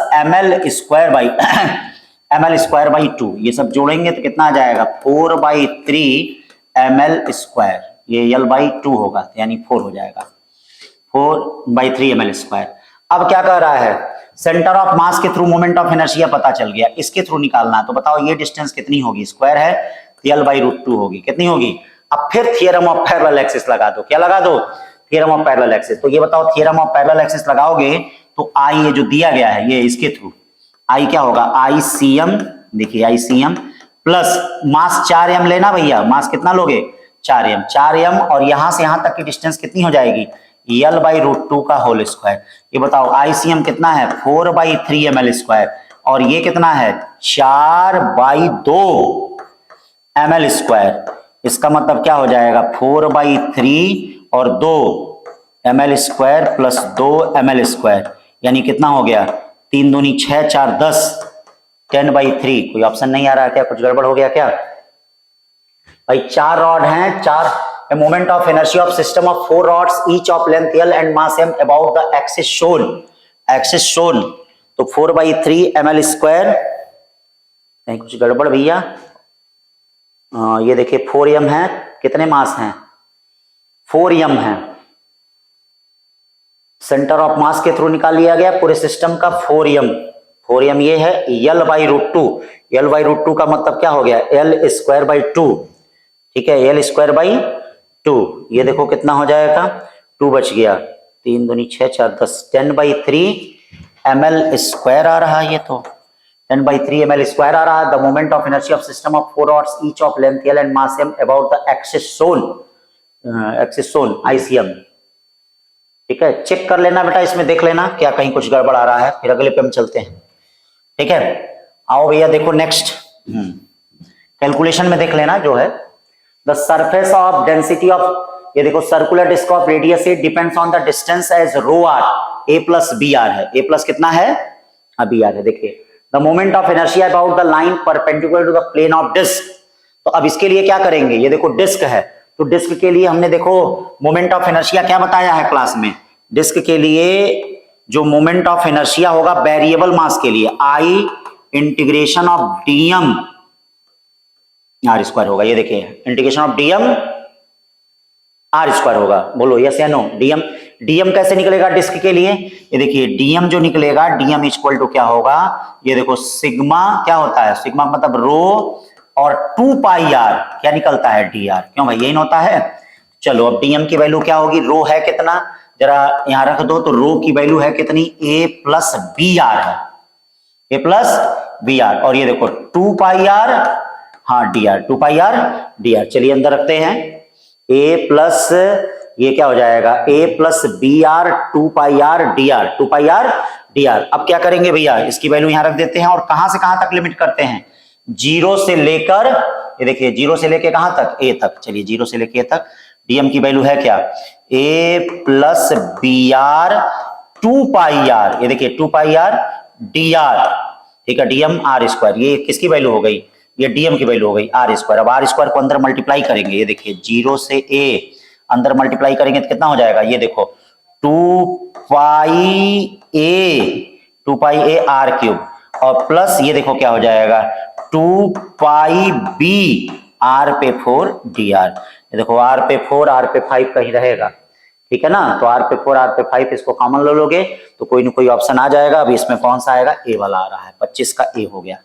Speaker 1: ml²/2, ये सब जोड़ेंगे तो कितना आ जाएगा 4/3 ml², ये L/2 होगा यानी 4 हो जाएगा, 4/3 ml²। अब क्या कह रहा है, सेंटर ऑफ मास के थ्रू मोमेंट ऑफ इनर्शिया पता चल गया, इसके थ्रू निकालना है, तो बताओ ये डिस्टेंस कितनी होगी, स्क्वायर है L/√2 होगी, कितनी होगी। अब फिर थियरम ऑफ पैरेलल एक्सिस लगा दो, क्या लगा दो, थियरम ऑफ पैरेलल एक्सिस। तो ये बताओ थियरम ऑफ पैरेलल एक्सिस लगाओगे तो आई ये जो दिया गया है ये इसके थ्रू आई क्या होगा ICM, देखिए ICM प्लस मास 4m लेना भैया, मास कितना लोगे 4m और यहां से यहां तक की डिस्टेंस कितनी हो जाएगी L/√2 का होल स्क्वायर। ये बताओ ICM कितना है 4/3 ml² और ये कितना है 4/2 ml²। इसका मतलब क्या हो जाएगा 4/3 और 2 ml² प्लस 2 ml², यानी कितना हो गया 3 दूनी 6 4 10 10/3। कोई ऑप्शन नहीं आ रहा क्या, कुछ गड़बड़ हो गया क्या भाई। 4 रॉड हैं, 4 a moment of inertia of system of 4 rods each of length L and mass m about the axis shown तो 4/3 ml², नहीं कुछ गड़बड़ भैया, ये देखिए 4m है, कितने मास हैं 4m है, सेंटर ऑफ मास के थ्रू निकाल लिया गया पूरे सिस्टम का 4m ये है L/√2 का मतलब क्या हो गया L²/2, ठीक है L²/2, ये देखो कितना हो जाएगा 2 बच गया, 3 दूनी 6 4 10 10/3 ml² आ रहा है, ये तो 10/3 ml² आ रहा है। The moment of inertia of system of 4 rods each of length L and mass m about the axis shown ICM, ठीक है चेक कर लेना बेटा, इसमें देख लेना क्या कहीं कुछ गड़बड़ आ रहा है, फिर अगले पे हम चलते हैं, ठीक है। आओ भैया देखो नेक्स्ट कैलकुलेशन में देख लेना जो है, the surface of density of, ये देखो circular disc of radius a depends on the distance as ρr, a plus br है, a प्लस कितना है br है। देखिए the moment of inertia about the line perpendicular to the plane of disc, तो अब इसके लिए क्या करेंगे, ये देखो डिस्क है तो डिस्क के लिए हमने देखो मोमेंट ऑफ इनर्शिया क्या बताया है क्लास में, डिस्क के लिए जो मोमेंट ऑफ इनर्शिया होगा वेरिएबल मास के लिए I integration of dm r² होगा, ये देखिए इंटीग्रेशन ऑफ dm r² होगा, बोलो यस या नो। dm कैसे निकलेगा डिस्क के लिए, ये देखिए dm जो निकलेगा dm इक्वल टू क्या होगा, ये देखो सिग्मा क्या होता है, सिग्मा मतलब रो और 2πr क्या निकलता है dr, क्यों भाई यही होता है। चलो अब dm की वैल्यू क्या होगी, रो है कितना जरा यहां रख दो, तो रो की वैल्यू है कितनी a प्लस br है, a प्लस br और ये देखो 2πr, हाँ dr 2πr। चलिए अंदर रखते हैं a प्लस ये क्या हो जाएगा a plus br 2πr dr। अब क्या करेंगे भैया, इसकी वैल्यू यहां रख देते हैं और कहां से कहां तक लिमिट करते हैं, 0 से लेकर, ये देखिए 0 से लेकर कहां तक a तक, चलिए 0 से लेकर a तक। dm की वैल्यू है क्या a प्लस br 2πr, ये देखिए 2πr dr, ठीक है dm r², ये किसकी वैल्यू हो गई, ये dm की वैल्यू हो गई r²। अब r² को अंदर मल्टीप्लाई करेंगे, ये देखिए 0 से a अंदर मल्टीप्लाई करेंगे तो कितना हो जाएगा, ये देखो 2πa r³ और प्लस ये देखो क्या हो जाएगा 2πb r/4 dr, ये देखो r/4 r/5 कहीं रहेगा, ठीक है ना, तो r/4 r/5 इसको कॉमन ले लोगे तो कोई ना कोई ऑप्शन आ जाएगा। अभी इसमें कौन सा आएगा, ए वाला आ रहा है, 25 का ए हो गया।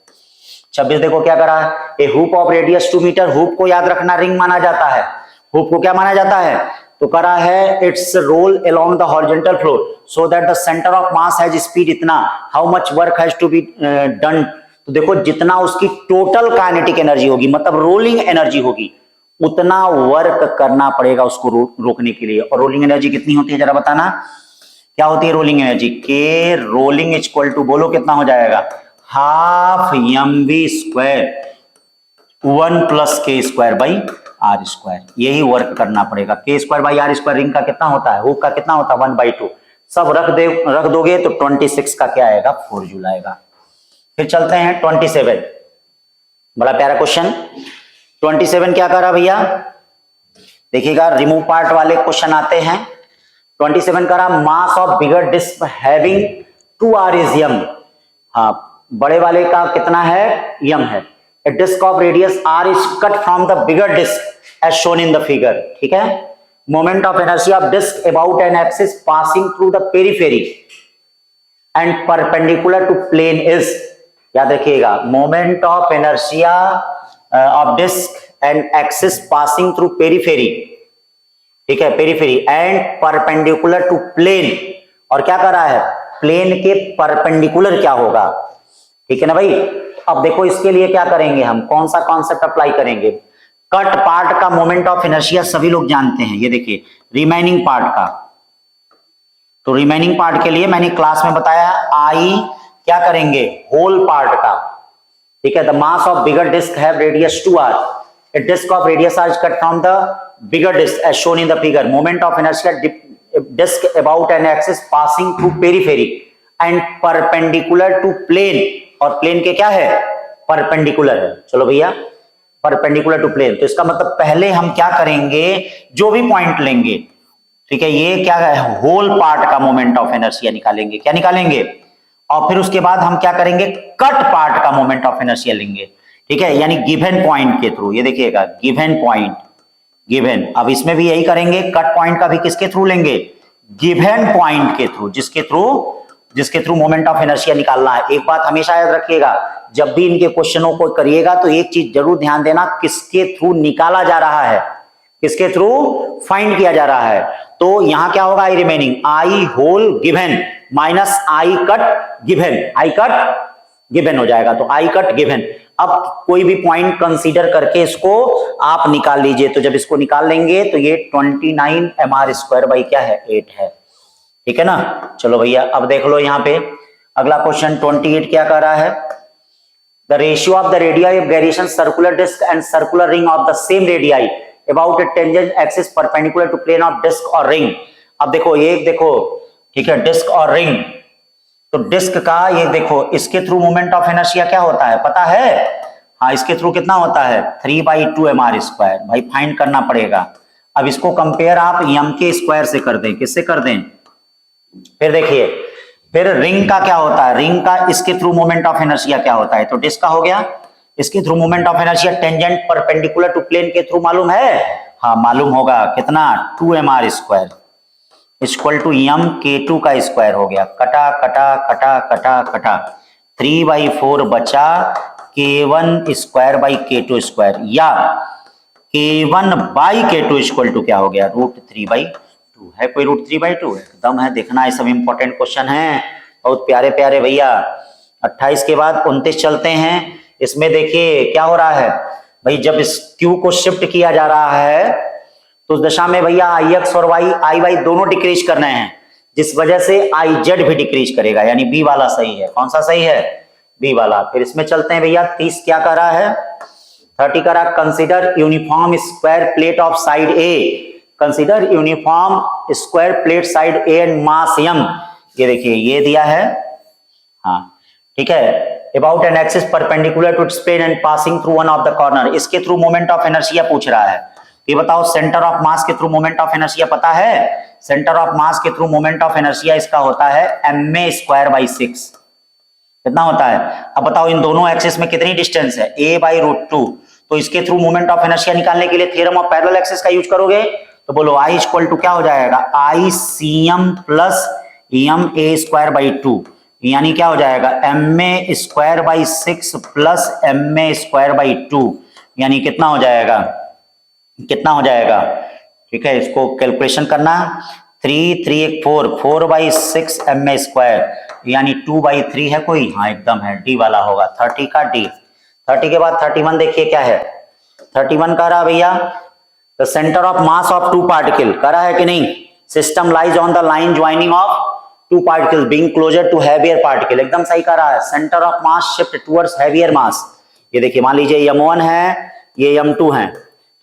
Speaker 1: 26 देखो क्या करा है, a hoop of radius 2 metre, hoop को याद रखना रिंग माना जाता है, हुप को क्या माना जाता है, तो करा है it's roll along the horizontal floor so that the centre of mass has speed इतना, how much work has to be done, तो देखो जितना उसकी टोटल काइनेटिक एनर्जी होगी मतलब रोलिंग एनर्जी होगी उतना वर्क करना पड़ेगा उसको रोकने के लिए। और रोलिंग एनर्जी कितनी होती है जरा बताना, क्या होती है रोलिंग एनर्जी, के रोलिंग इक्वल टू बोलो कितना हो जाएगा, ½ mv² 1 + k² आर स्क्वायर, यही वर्क करना पड़ेगा। K square by r square ring का कितना होता है, हुक का कितना होता है 1/2, सब रख दोगे तो 26 का क्या आएगा 4 जूल आएगा। फिर चलते हैं 27, बड़ा प्यारा क्वेश्चन। 27 क्या करा भैया, देखिएगा रिमूव पार्ट वाले क्वेश्चन आते हैं। 27 करा mass of bigger disc having 2r is m, हाँ बड़े वाले का कितना है m है। A disk of radius r is cut from the bigger disk as shown in the figure, ठीक है। Moment of inertia of disk about an axis passing through the periphery and perpendicular to plane is, याद रखिएगा moment of inertia of disk and axis passing through periphery, ठीक है, periphery and perpendicular to plane, और क्या कर रहा है plane के परपेंडिकुलर क्या होगा, ठीक है ना भाई। अब देखो इसके लिए क्या करेंगे हम, कौन सा कॉन्सेप्ट अप्लाई करेंगे, कट पार्ट का मोमेंट ऑफ इनर्शिया सभी लोग जानते हैं, ये देखिए रिमेनिंग पार्ट का, तो रिमेनिंग पार्ट के लिए मैंने क्लास में बताया आई क्या करेंगे होल पार्ट का, ठीक है। The mass of bigger disc have radius 2r, a disk of radius r is cut from the bigger disk as shown in the figure, moment of inertia disk about an axis passing through periphery and perpendicular to plane, और plane के क्या है perpendicular है। चलो भैया perpendicular to plane, तो इसका मतलब पहले हम क्या करेंगे जो भी पॉइंट लेंगे, ठीक है, ये क्या है होल पार्ट का मोमेंट ऑफ इनर्शिया निकालेंगे, क्या निकालेंगे, और फिर उसके बाद हम क्या करेंगे कट पार्ट का मोमेंट ऑफ इनर्शिया लेंगे, ठीक है, यानी गिवन पॉइंट के थ्रू, ये देखिएगा गिवन पॉइंट, गिवन, अब इसमें भी यही करेंगे, कट पॉइंट का भी किसके थ्रू लेंगे गिवन पॉइंट के थ्रू, जिसके थ्रू मोमेंट ऑफ इनर्शिया निकालना है। एक बात हमेशा याद रखिएगा, जब भी इनके क्वेश्चनों को करिएगा तो एक चीज जरूर ध्यान देना, किसके थ्रू निकाला जा रहा है, किसके थ्रू फाइंड किया जा रहा है। तो यहां क्या होगा I remaining, I whole given minus I cut given, I cut given हो जाएगा, तो आई कट गिवन। अब कोई भी पॉइंट कंसीडर करके इसको आप निकाल लीजिए, तो जब इसको निकाल लेंगे तो ये 29 mr स्क्वायर बाई क्या है 8 है, ठीक है ना। चलो भैया अब देख लो यहाँ पे अगला क्वेश्चन 28 क्या कर रहा है, the ratio of the radii of variation circular disc and circular ring of the same radii about a tangent axis perpendicular to plane of disc और रिंग। अब देखो ये देखो, ठीक है, डिस्क और रिंग, तो डिस्क का ये देखो इसके थ्रू मोमेंट ऑफ इनर्शिया क्या होता है पता है, हाँ इसके थ्रू कितना होता है 3/2 mr स्क्वायर, भाई फाइंड करना पड़ेगा। अब इसको कंपेयर आप m के स्क्वायर से कर दें, किससे कर दें, फिर देखिए फिर रिंग का क्या होता है, रिंग का इसके थ्रू मोमेंट ऑफ इनर्शिया क्या होता है, तो डिस्क का हो गया, इसके through moment of inertia tangent perpendicular to plane के थ्रू मालूम है, हाँ मालूम होगा कितना 2 mr square equal to m k2 का स्क्वायर हो गया, कटा कटा कटा कटा कटा 3/4 बचा k1 square by k2 square, या k1 by k2 equal to क्या हो गया √3/2 है, कोई √3/2 एकदम है, देखना ये सब इंपॉर्टेंट क्वेश्चन है, बहुत प्यारे प्यारे भैया। 28 के बाद 29 चलते हैं, इसमें देखिए क्या हो रहा है भाई, जब इस Q को शिफ्ट किया जा रहा है तो उस दशा में भैया Ix और Iy दोनों डिक्रीज करने हैं, जिस वजह से Iz भी डिक्रीज करेगा, यानी बी वाला सही है, कौन सा सही है बी वाला। फिर इसमें चलते हैं भैया 30 क्या कर रहा है, 30 कर रहा consider uniform square plate of side A, consider uniform square plate side A and mass m, ये देखिए ये दिया है, हाँ ठीक है, about an axis perpendicular to its plane and passing through one of the corner, इसके थ्रू मोमेंट ऑफ इनर्शिया पूछ रहा है। ये बताओ सेंटर ऑफ मास के थ्रू मोमेंट ऑफ इनर्शिया पता है, सेंटर ऑफ मास के थ्रू मोमेंट ऑफ इनर्शिया इसका होता है ma स्क्वायर बाई 6, कितना होता है। अब बताओ इन दोनों एक्सिस में कितनी डिस्टेंस है a/√2, तो इसके थ्रू मोमेंट ऑफ इनर्शिया निकालने के लिए थ्योरम ऑफ पैरेलल एक्सिस का यूज करोगे, तो बोलो I इक्वल टू क्या हो जाएगा ICM plus ma square by 2, यानी क्या हो जाएगा ma square by 6 plus ma square by 2, यानी कितना हो जाएगा, कितना हो जाएगा, ठीक है, इसको कैलकुलेशन करना, 3 3 1 4 4/6 ma स्क्वायर, यानी 2/3 है कोई, हाँ एकदम है डी वाला होगा, 30 का डी। 30 के बाद 31 देखिए क्या है, 31 कह रहा भैया the centre of mass of two particle, कह रहा है कि नहीं, system lies on the line joining of two particle being closer to heavier particle, एकदम सही कह रहा है, centre of mass shift towards heavier mass. ये देखिए मान लीजिए m1 है, ये m2 है,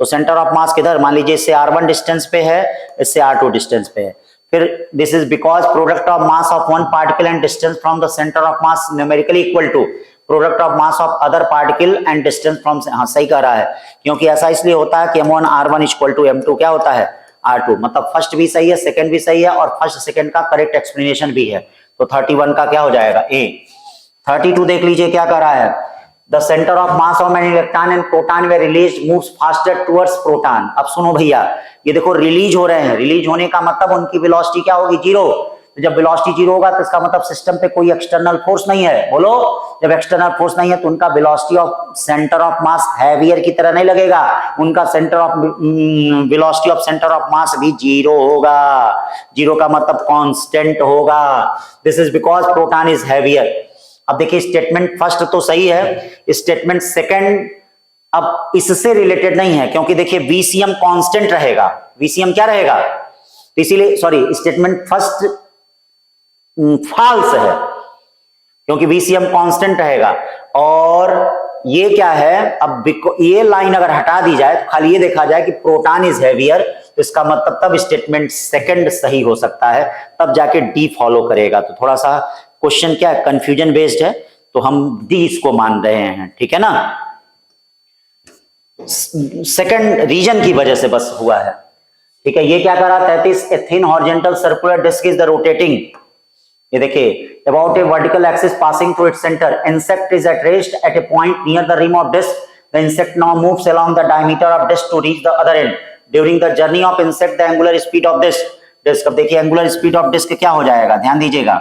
Speaker 1: तो सेंटर ऑफ मास किधर, मान लीजिए इससे r1 डिस्टेंस पे है, इससे r2 डिस्टेंस पे है। फिर this is because product of mass of one particle and distance from the centre of mass numerically equal to product of mass of other particle and distance from, हाँ सही कह रहा है, क्योंकि ऐसा इसलिए होता है कि m1 r1 equal to m2 क्या होता है r2, मतलब फर्स्ट भी सही है, सेकंड भी सही है और फर्स्ट सेकंड का करेक्ट एक्सप्लेनेशन भी है। तो 31 का क्या हो जाएगा ए। 32 देख लीजिए क्या कर रहा है, the centre of mass of an electron and proton where release moves faster towards proton. अब सुनो भैया, ये देखो रिलीज हो रहे हैं, रिलीज होने का मतलब उनकी वेलोसिटी क्या होगी, जीरो। तो जब वेलोसिटी जीरो होगा तो इसका मतलब सिस्टम पे कोई एक्सटर्नल फोर्स नहीं है, बोलो। जब एक्सटर्नल फोर्स नहीं है तो उनका velocity of centre of mass heavier की तरह नहीं लगेगा, उनका centre of velocity of centre of मास भी जीरो होगा। जीरो का मतलब कांस्टेंट होगा। This is because proton is heavier. अब देखिए स्टेटमेंट फर्स्ट तो सही है, स्टेटमेंट सेकंड अब इससे रिलेटेड नहीं है, क्योंकि देखिए वीसीएम कांस्टेंट रहेगा, वीसीएम क्या रहेगा, इसीलिए सॉरी स्टेटमेंट फर्स्ट फॉल्स है, क्योंकि वीसीएम कांस्टेंट रहेगा। और ये क्या है, अब ये लाइन अगर हटा दी जाए तो खाली ये देखा जाए कि प्रोटॉन इज हैवियर, तो इसका मतलब तब स्टेटमेंट सेकंड सही हो सकता है, तब जाके डी फॉलो करेगा। तो थोड़ा सा क्वेश्चन क्या है, कंफ्यूजन बेस्ड है, तो हम डी इसको मान रहे हैं, ठीक है ना। सेकंड रीजन की वजह से बस हुआ है, ठीक है। ये क्या करा, 33 a thin horizontal circular disc is the rotating, ये देखिए about a vertical axis passing through its center, insect is at rest at a point near the rim of disk. The insect now moves along the diameter of disk to reach the other end. During the journey of insect, the angular speed of disk, अब देखिए angular speed of disc क्या हो जाएगा, ध्यान दीजिएगा।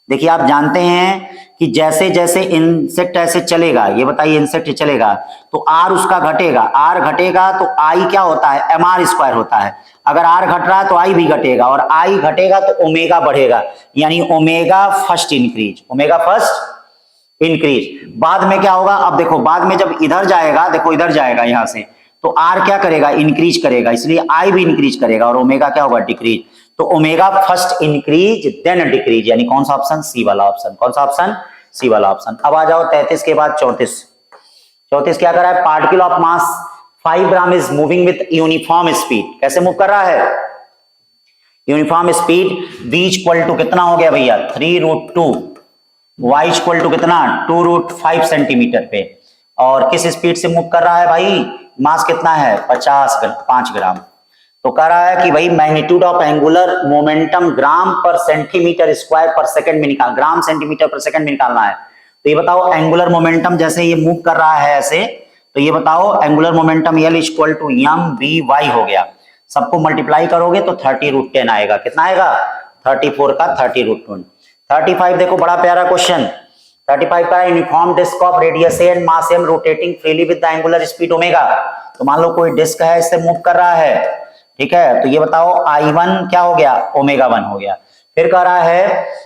Speaker 1: देखिए आप जानते हैं कि जैसे जैसे इंसेक्ट ऐसे चलेगा, ये बताइए इंसेक्ट चलेगा तो आर उसका घटेगा, आर घटेगा तो आई क्या होता है, एम आर स्क्वायर होता है। अगर आर घट रहा है तो आई भी घटेगा, और आई घटेगा तो ओमेगा बढ़ेगा, यानी omega first increase, omega first increase. बाद में क्या होगा, अब देखो बाद में जब इधर जाएगा, देखो इधर जाएगा यहां से, तो आर क्या करेगा, इंक्रीज करेगा, इसलिए आई भी इंक्रीज करेगा, और ओमेगा क्या होगा, डिक्रीज। तो omega first increase then decrease, यानी कौन सा ऑप्शन, सी वाला ऑप्शन, कौन सा ऑप्शन, सी वाला ऑप्शन। अब आ जाओ 33 के बाद 34। 34 क्या कर रहा है, particle of mass 5 gram is moving with uniform speed, कैसे मूव कर रहा है, uniform speed. v equal to कितना हो गया भैया, 3√2, y इक्वल टू कितना 2√5 सेंटीमीटर पे, और किस स्पीड से मूव कर रहा है भाई, मास कितना है 5 ग्राम। तो कह रहा है कि भाई मैग्नीट्यूड ऑफ एंगुलर मोमेंटम ग्राम पर सेंटीमीटर स्क्वायर पर सेकंड में निकाल, ग्राम सेंटीमीटर पर सेकंड में निकालना है। तो ये बताओ एंगुलर मोमेंटम जैसे ये मूव कर रहा है ऐसे, तो ये बताओ angular momentum L equal to mvy हो गया, सबको मल्टीप्लाई करोगे तो 30√10 आएगा, कितना आएगा 34 का 30√10। 35 देखो बड़ा प्यारा क्वेश्चन, 35 का uniform disc of radius and mass m rotating freely with the angular speed omega. तो मान लो कोई डिस्क है, इससे मूव कर रहा है, ठीक है, तो ये बताओ I1 क्या हो गया, ओमेगा 1 हो गया। फिर कह रहा है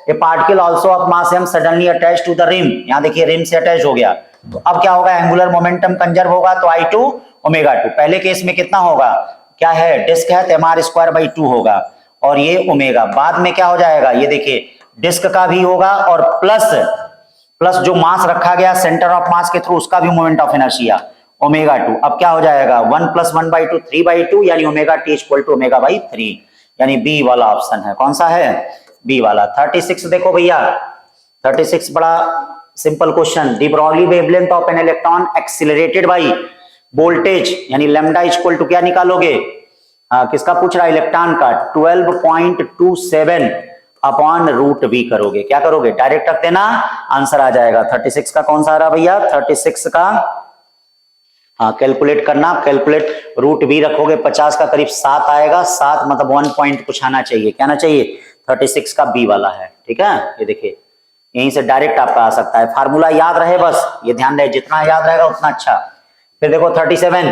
Speaker 1: a particle also of mass m suddenly attach to the rim, यहां देखिए रिम से अटैच हो गया, तो अब क्या होगा, एंगुलर मोमेंटम कंजर्व होगा, तो I2 ओमेगा 2। पहले केस में कितना होगा, क्या है डिस्क है तो mr²/2 होगा, और ये ओमेगा। बाद में क्या हो जाएगा, ये देखिए डिस्क का भी होगा, और प्लस जो मास रखा गया सेंटर ऑफ मास के थ्रू उसका भी मोमेंट ऑफ इनर्शिया ओमेगा 2। अब क्या हो जाएगा 1 + 1/2 3/2, यानी omega t equal to omega by 3, यानी बी वाला ऑप्शन है, कौन सा है, बी वाला। 36 देखो भैया, 36 बड़ा simple question, the Broglie wavelength of an electron accelerated by voltage, यानी लैम्डा इक्वल टू क्या निकालोगे, किसका पूछ रहा है, इलेक्ट्रॉन का, 12.27 अपॉन √v करोगे, क्या करोगे, डायरेक्ट रख देना, आंसर आ जाएगा। 36 का कौन सा आ रहा भैया, 36 का कैलकुलेट करना, कैलकुलेट √v रखोगे 50 का करीब 7 आएगा, 7 मतलब 1 पॉइंट कुछ आना चाहिए, क्या आना चाहिए, 36 का बी वाला है, ठीक है। ये देखिए यहीं से डायरेक्ट आपका आ सकता है, फार्मूला याद रहे बस, ये ध्यान रहे, जितना याद रहेगा उतना अच्छा। फिर देखो 37,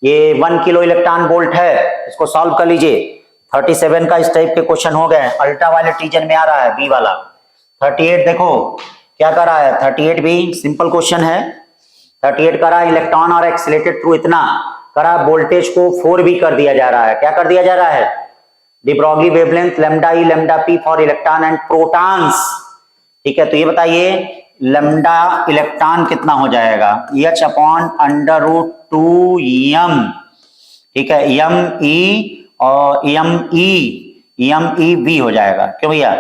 Speaker 1: ये 1 किलो इलेक्ट्रॉन वोल्ट है, इसको सॉल्व कर लीजिए। 37 का इस टाइप के क्वेश्चन हो गए, अल्ट्रावायलेट रीजन में आ रहा है बी वाला। 38 देखो क्या कर रहा है, 38 भी सिंपल क्वेश्चन है। 38 करा इलेक्ट्रॉन और एक्सिलेटेड थ्रू इतना करा, वोल्टेज को 4 भी कर दिया जा रहा है, क्या कर दिया जा रहा है, the Broglie wavelength lambda E lambda P for electron and protons, ठीक है। तो ये बताइए लैम्डा इलेक्ट्रॉन कितना हो जाएगा, H upon under root 2m, ठीक है, एम ई और एम ई बी हो जाएगा। क्यों भैया,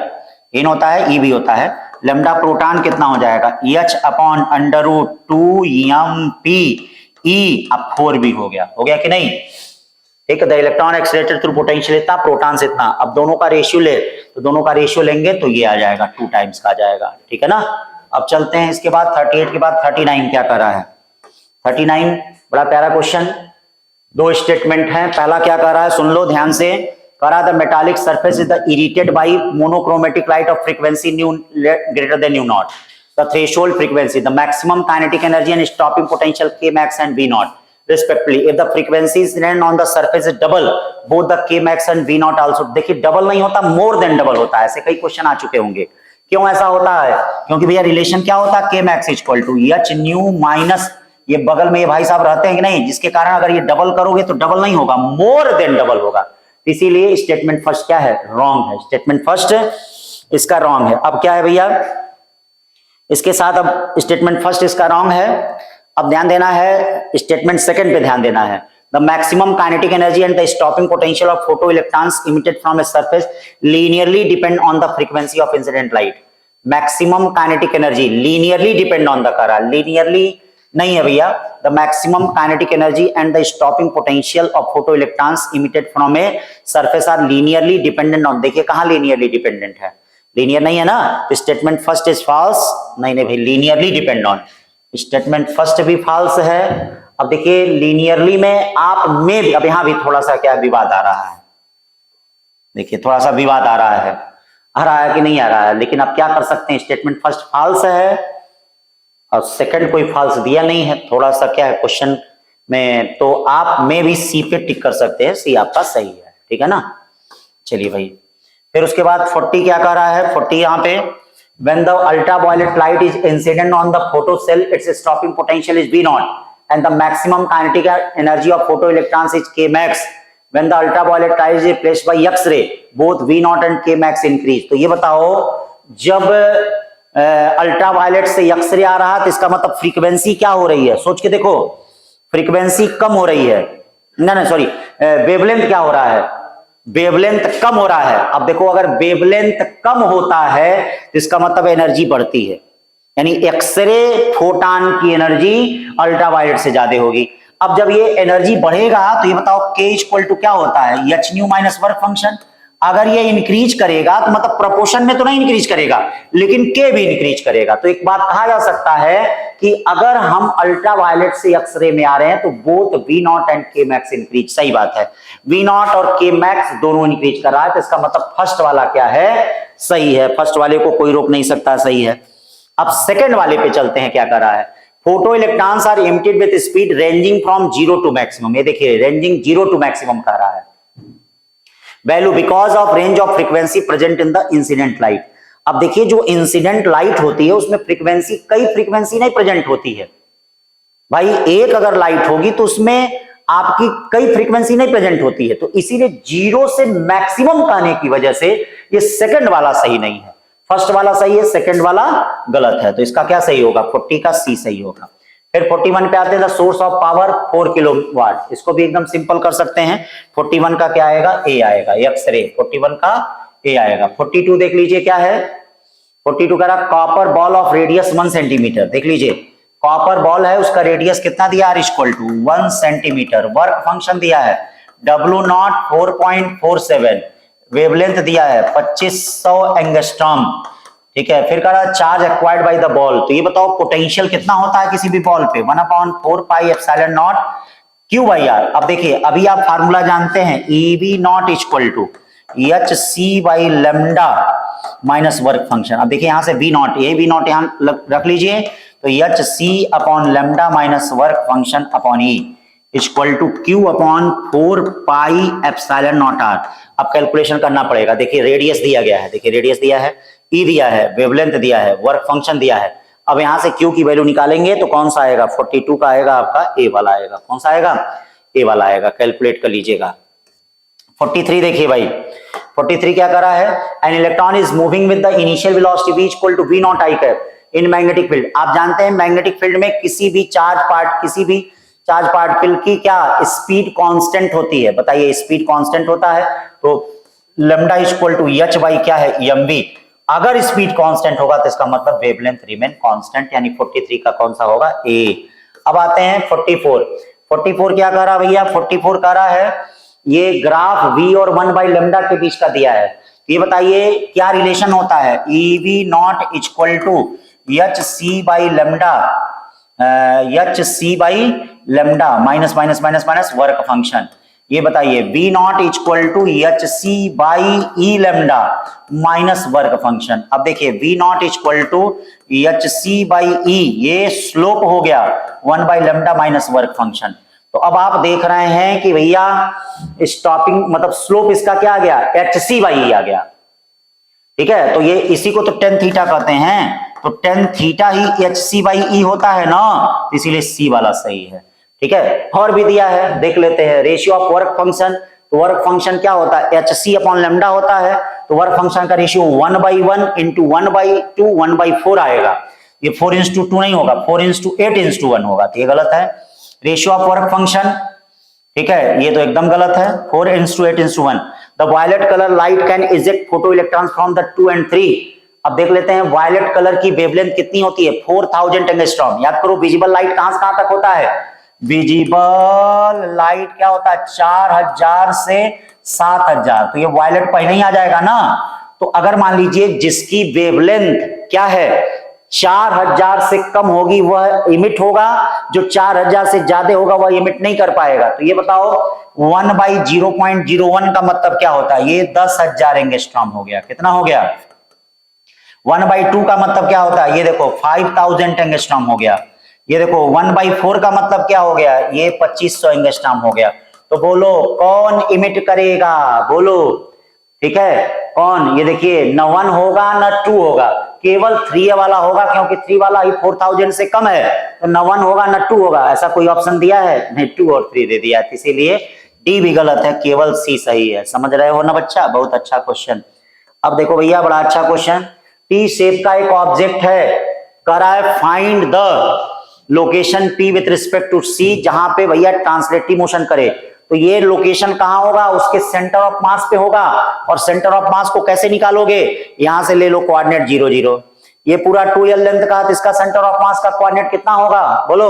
Speaker 1: इन होता है ई बी होता है। लैम्डा प्रोटॉन कितना हो जाएगा, H upon under root 2m p e, अब 4b हो गया कि नहीं। ठीक है, the electron accelerated through potential इतना, प्रोटॉन से इतना। अब दोनों का रेशियो ले, तो दोनों का रेशियो लेंगे तो ये आ जाएगा 2 टाइम्स का आ जाएगा। ठीक है ना। अब चलते हैं इसके बाद 38 के बाद 39 क्या कर रहा है। 39 बड़ा प्यारा क्वेश्चन, दो स्टेटमेंट हैं। पहला क्या कर रहा है, सुन लो ध्यान से। कह रहा है the metallic surface is the irradiated by monochromatic light of frequency nu greater than nu not, the threshold frequency, the maximum kinetic energy and stopping potential K max and V not respectively. If the frequencies ran on the surface is double, both the k max and v naught also. देखिए double नहीं होता, more than double होता है। ऐसे कई question आ चुके होंगे। क्यों ऐसा होता है, क्योंकि भैया रिलेशन क्या होता है, k max equal to h nu minus, ये बगल में ये भाई साहब रहते हैं कि नहीं, जिसके कारण अगर ये डबल करोगे तो डबल नहीं होगा, मोर देन डबल होगा। इसीलिए स्टेटमेंट फर्स्ट क्या है, रॉन्ग है। स्टेटमेंट फर्स्ट इसका रॉन्ग है। अब क्या है भैया, इसके साथ अब स्टेटमेंट फर्स्ट इसका रॉन्ग है। अब ध्यान देना है स्टेटमेंट सेकंड पे ध्यान देना है। The maximum kinetic energy and the stopping potential of photo electrons emitted from a surface linearly depend on the frequency of incident light. Maximum kinetic energy linearly depend on the करा, linearly नहीं है भैया। The maximum kinetic energy and the stopping potential of photo electrons emitted from a surface are linearly dependent on. देखिए कहां linearly dependent है, linear नहीं है ना। स्टेटमेंट फर्स्ट इज फॉल्स, नहीं भाई, linearly depend on, statement first भी false है। अब देखिए लीनियरली में आप में भी, अब यहां भी थोड़ा सा क्या विवाद आ रहा है, देखिए थोड़ा सा विवाद आ रहा है कि नहीं आ रहा है, लेकिन अब क्या कर सकते हैं, स्टेटमेंट फर्स्ट फॉल्स है और सेकंड कोई फॉल्स दिया नहीं है, थोड़ा सा क्या है क्वेश्चन में, तो आप में भी सी पे टिक कर सकते हैं, सी आपका सही है। ठीक है ना। चलिए भाई, फिर उसके बाद 40 क्या कह रहा है, 40 यहाँ पे, when the ultraviolet light is incident on the photocell, its stopping potential is V naught and the maximum kinetic energy of photoelectrons is K max. When the ultraviolet light is placed by X-ray, both V naught and K max increase. तो ये बताओ, जब ultraviolet से x ray आ रहा है तो इसका मतलब फ्रीक्वेंसी क्या हो रही है, सोच के देखो, फ्रीक्वेंसी कम हो रही है, ना सॉरी, वेवलेंथ क्या हो रहा है, वेवलेंथ कम हो रहा है। अब देखो अगर वेवलेंथ कम होता है तो इसका मतलब एनर्जी बढ़ती है, यानी एक्सरे फोटॉन की एनर्जी अल्ट्रावायलेट से ज्यादा होगी। अब जब ये एनर्जी बढ़ेगा तो ये बताओ K इक्वल टू क्या होता है, H new minus work function. अगर ये इंक्रीज करेगा तो मतलब प्रोपोर्शन में तो नहीं इंक्रीज करेगा, लेकिन K भी इंक्रीज करेगा। तो एक बात कहा जा सकता है कि अगर हम अल्ट्रावायलेट से एक्सरे में आ रहे हैं तो both V not and K max increase. सही बात है, V नॉट और K मैक्स दोनों इंक्रीज कर रहा है, तो इसका मतलब फर्स्ट वाला क्या है, सही है। फर्स्ट वाले को कोई रोक नहीं सकता, सही है। अब सेकंड वाले पे चलते हैं, क्या कर रहा है, photo electrons are emitted with speed ranging from 0 to maximum. ये देखिए रेंजिंग 0 टू मैक्सिमम कह रहा है। Value because of range of frequency present in the incident light. अब देखिए जो इंसिडेंट लाइट होती है उसमें फ्रीक्वेंसी, कई फ्रीक्वेंसी नहीं प्रेजेंट होती है भाई, एक अगर लाइट होगी तो उसमें आपकी कई फ्रीक्वेंसी नहीं प्रेजेंट होती है, तो इसीलिए 0 से मैक्सिमम कहने की वजह से ये सेकंड वाला सही नहीं है, फर्स्ट वाला सही है, सेकंड वाला गलत है। तो इसका क्या सही होगा, 40 का सी सही होगा। फिर 41 पे आते हैं, the source of power 4 kilowatt. इसको भी एकदम सिंपल कर सकते हैं। 41 का क्या आएगा, ए आएगा, एक्स-रे 41 का ए आएगा। 42 देख लीजिए क्या है, 42 का copper ball of radius 1 centimetre. देख लीजिए कॉपर बॉल है, उसका रेडियस कितना दिया, r equal to 1 centimetre. Work function दिया है W नॉट 4.47, वेवलेंथ दिया है 2500 एंगस्ट्रॉम। ठीक है, फिर कह रहा है charge acquired by the ball. तो ये बताओ पोटेंशियल कितना होता है किसी भी बॉल पे, 1/4 pi epsilon naught q by r. अब देखिए अभी आप फार्मूला जानते हैं, EV not equal to HC by lambda minus work function. अब देखिए यहां से V नॉट, ये V नॉट यहां रख लीजिए, तो HC upon lambda minus work function upon E equal to Q upon 4 pi epsilon naught r. अब कैलकुलेशन करना पड़ेगा। देखिए रेडियस दिया गया है, देखिए रेडियस दिया है, E दिया है, वेवलेंथ दिया है, वर्क फंक्शन दिया है। अब यहां से Q की वैल्यू निकालेंगे तो कौन सा आएगा, 42 का आएगा आपका, ए वाला आएगा। कौन सा आएगा, ए वाला आएगा। कैलकुलेट कर लीजिएगा। 43 देखिए भाई, 43 क्या कर रहा है, an electron is moving with the initial velocity v equal to v naught i cap in magnetic field. आप जानते हैं मैग्नेटिक फील्ड में किसी भी चार्ज पार्टिकल की क्या स्पीड कांस्टेंट होती है, बताइए स्पीड कांस्टेंट होता है, तो lambda equal to h by क्या है mv। अगर स्पीड कांस्टेंट होगा तो इसका मतलब वेवलेंथ रिमेन कांस्टेंट, यानी 43 का कौन सा होगा ए। अब आते हैं 44 क्या कर रहा भैया, 44 कर रहा है ये ग्राफ v और 1 बाई लेमडा के बीच का दिया है। ये बताइए क्या रिलेशन होता है, ev not equal to H C by lambda, H C by lambda minus minus minus minus work function. ये बताइए v not equal to H C by E lambda minus work function. अब देखिए v not equal to H C by E, ये slope हो गया 1 by lambda minus work function. तो अब आप देख रहे हैं कि भैया स्टॉपिंग मतलब स्लोप इसका क्या आ गया, एच सी बाई ई आ गया, ठीक है। तो ये इसी को तो टेन थीटा कहते हैं, तो टेन थीटा ही एच सी बाई ई होता है ना, तो इसीलिए सी वाला सही है, ठीक है। और भी दिया है देख लेते हैं, रेशियो ऑफ वर्क फंक्शन। तो वर्क फंक्शन क्या होता है, एच सी अपॉन लेमडा होता है, तो वर्क फंक्शन का रेशियो 1/1 इंटू 1/2 1/4 आएगा। ये 4:2 नहीं होगा, 4:8:1 होगा, तो ये गलत है। रेशियो ऑफ वर्क फंक्शन, ठीक है, ये तो एकदम गलत है, 4:8:1। The violet colour light can eject photo electrons from the 2 and 3। अब देख लेते हैं वायलेट कलर की वेवलेंथ कितनी होती है, 4000 एंगस्ट्रॉम। याद करो विजिबल लाइट कहां से कहां तक होता है, विजिबल लाइट क्या होता है 4000 से 7000, तो ये वायलेट पहले ही आ जाएगा ना। तो अगर मान लीजिए जिसकी वेवलेंथ क्या है 4000 से कम होगी वह इमिट होगा, जो 4000 से ज्यादा होगा वह इमिट नहीं कर पाएगा। तो ये बताओ 1/0.01 का मतलब क्या होता है, ये 10,000 एंगस्ट्रॉम हो गया, कितना हो गया 1/2 का मतलब क्या होता है, ये देखो 5000 एंगस्ट्रॉम हो गया। ये देखो 1/4 का मतलब क्या हो गया, ये 2500 एंगस्ट्रॉम हो गया। तो बोलो कौन इमिट करेगा, बोलो, ठीक है कौन। ये देखिए न 1 होगा न 2 होगा, केवल 3 वाला होगा, क्योंकि 3 वाला ही 4000 से कम है, तो न 1 होगा न 2 होगा। ऐसा कोई ऑप्शन दिया है नहीं, 2 और 3 दे दिया, इसीलिए डी भी गलत है, केवल सी सही है। समझ रहे हो ना बच्चा, बहुत अच्छा क्वेश्चन। अब देखो भैया बड़ा अच्छा क्वेश्चन, टी शेप का एक ऑब्जेक्ट है, करा है find the location P with respect to C, जहां पे भैया ट्रांसलेटिव मोशन करे। तो ये लोकेशन कहां होगा, उसके सेंटर ऑफ मास पे होगा। और सेंटर ऑफ मास को कैसे निकालोगे, यहां से ले लो कोऑर्डिनेट 0 0, ये पूरा 2l लेंथ का, तो इसका सेंटर ऑफ मास का कोऑर्डिनेट कितना होगा, बोलो,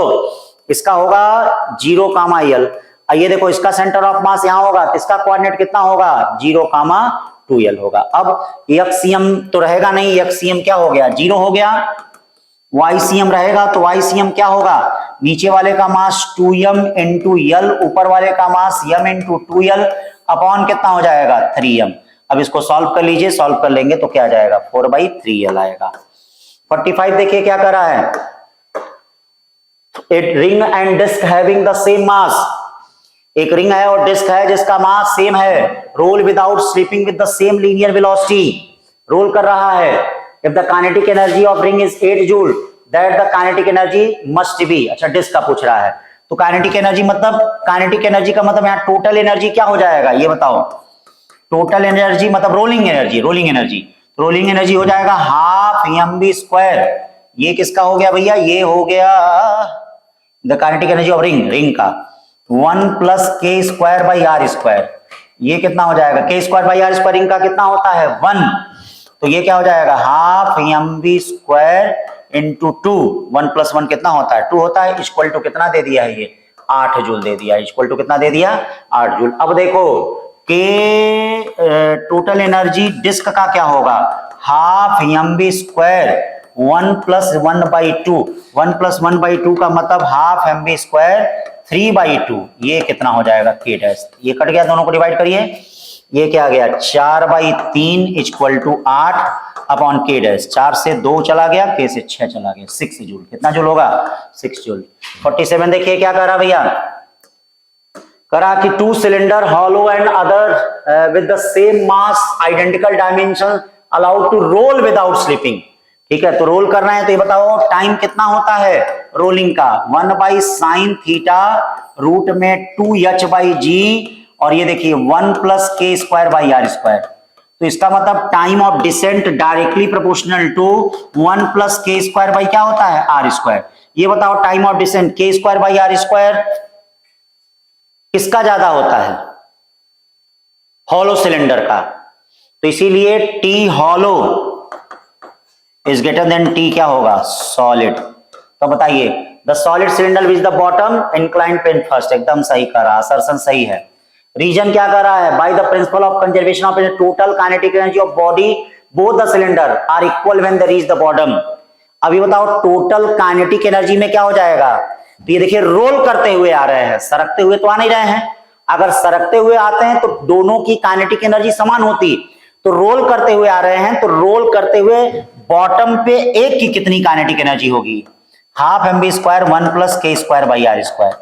Speaker 1: इसका होगा 0, l। ये देखो इसका सेंटर ऑफ मास यहां होगा, तो इसका कोऑर्डिनेट कितना होगा 0, 2l होगा। अब एक्सीएम तो रहेगा नहीं, एक्सीएम क्या हो गया 0 हो गया, YCM रहेगा, तो YCM क्या होगा, नीचे वाले का मास 2m इंटू यल, ऊपर वाले का मास m इंटू 2l अपॉन कितना हो जाएगा 3m। अब इसको सॉल्व कर लीजिए, सॉल्व कर लेंगे तो क्या आ जाएगा 4/3l आएगा। 45 देखिए क्या कर रहा है, a ring and disc having the same mass, एक रिंग है और डिस्क है जिसका मास सेम है, roll without slipping with the same linear velocity, roll कर रहा है। If the kinetic energy of ring is 8 joule, that the kinetic energy must be, अच्छा डिस्क का पूछ रहा है, तो काइनेटिक एनर्जी मतलब, काइनेटिक एनर्जी का मतलब यहाँ टोटल एनर्जी क्या हो जाएगा, ये बताओ, टोटल एनर्जी मतलब रोलिंग एनर्जी, रोलिंग एनर्जी हो जाएगा हाफ mv²। ये किसका हो गया भैया, ये हो गया the kinetic energy of ring का 1 + k²/r²। ये कितना हो जाएगा, k²/r² रिंग का कितना होता है 1, तो ये क्या हो जाएगा हाफ mv² इंटू 2, 1 + 1 कितना होता है 2 होता है, इक्वल टू कितना दे दिया है, ये 8 जूल दे दिया, इक्वल टू कितना दे दिया 8 जूल। अब देखो के टोटल एनर्जी डिस्क का क्या होगा, हाफ mv², 1 + 1/2, 1 + 1/2 का मतलब हाफ mv², 3/2, ये कितना हो जाएगा k डैश, ये कट गया, दोनों को डिवाइड करिए, ये क्या आ गया 4/3 equal to 8 upon k dash, 4 से 2 चला गया, k से 6 चला गया, 6 जूल, कितना जूल होगा 6 जूल। 47 देखिए क्या करा भैया, करा कि 2 cylinder hollow and other with the same mass identical dimension allowed to roll without slipping, ठीक है। तो रोल करना है तो ये बताओ टाइम कितना होता है रोलिंग का, 1/sin θ रूट में 2h/g, और ये देखिए 1 + k²/r², तो इसका मतलब time of descent directly proportional to 1 plus k square by क्या होता है, आर स्क्वायर। ये बताओ time of descent k square by r square किसका ज्यादा होता है, हॉलो सिलेंडर का। तो इसीलिए t hollow is greater than t क्या होगा, सॉलिड। तो बताइए the solid cylinder which the bottom inclined plane first, एकदम सही करा, असर्शन सही है। रीजन क्या कर रहा है, by the principle of conservation of total kinetic energy of body both the cylinder are equal when they reach the bottom. अभी बताओ टोटल काइनेटिक एनर्जी में क्या हो जाएगा, तो ये देखिए रोल करते हुए आ रहे हैं, सरकते हुए तो आ नहीं रहे हैं। अगर सरकते हुए आते हैं तो दोनों की काइनेटिक एनर्जी समान होती, तो रोल करते हुए आ रहे हैं तो रोल करते हुए बॉटम पे एक की कितनी काइनेटिक एनर्जी होगी, half m v square 1 plus k square by r square.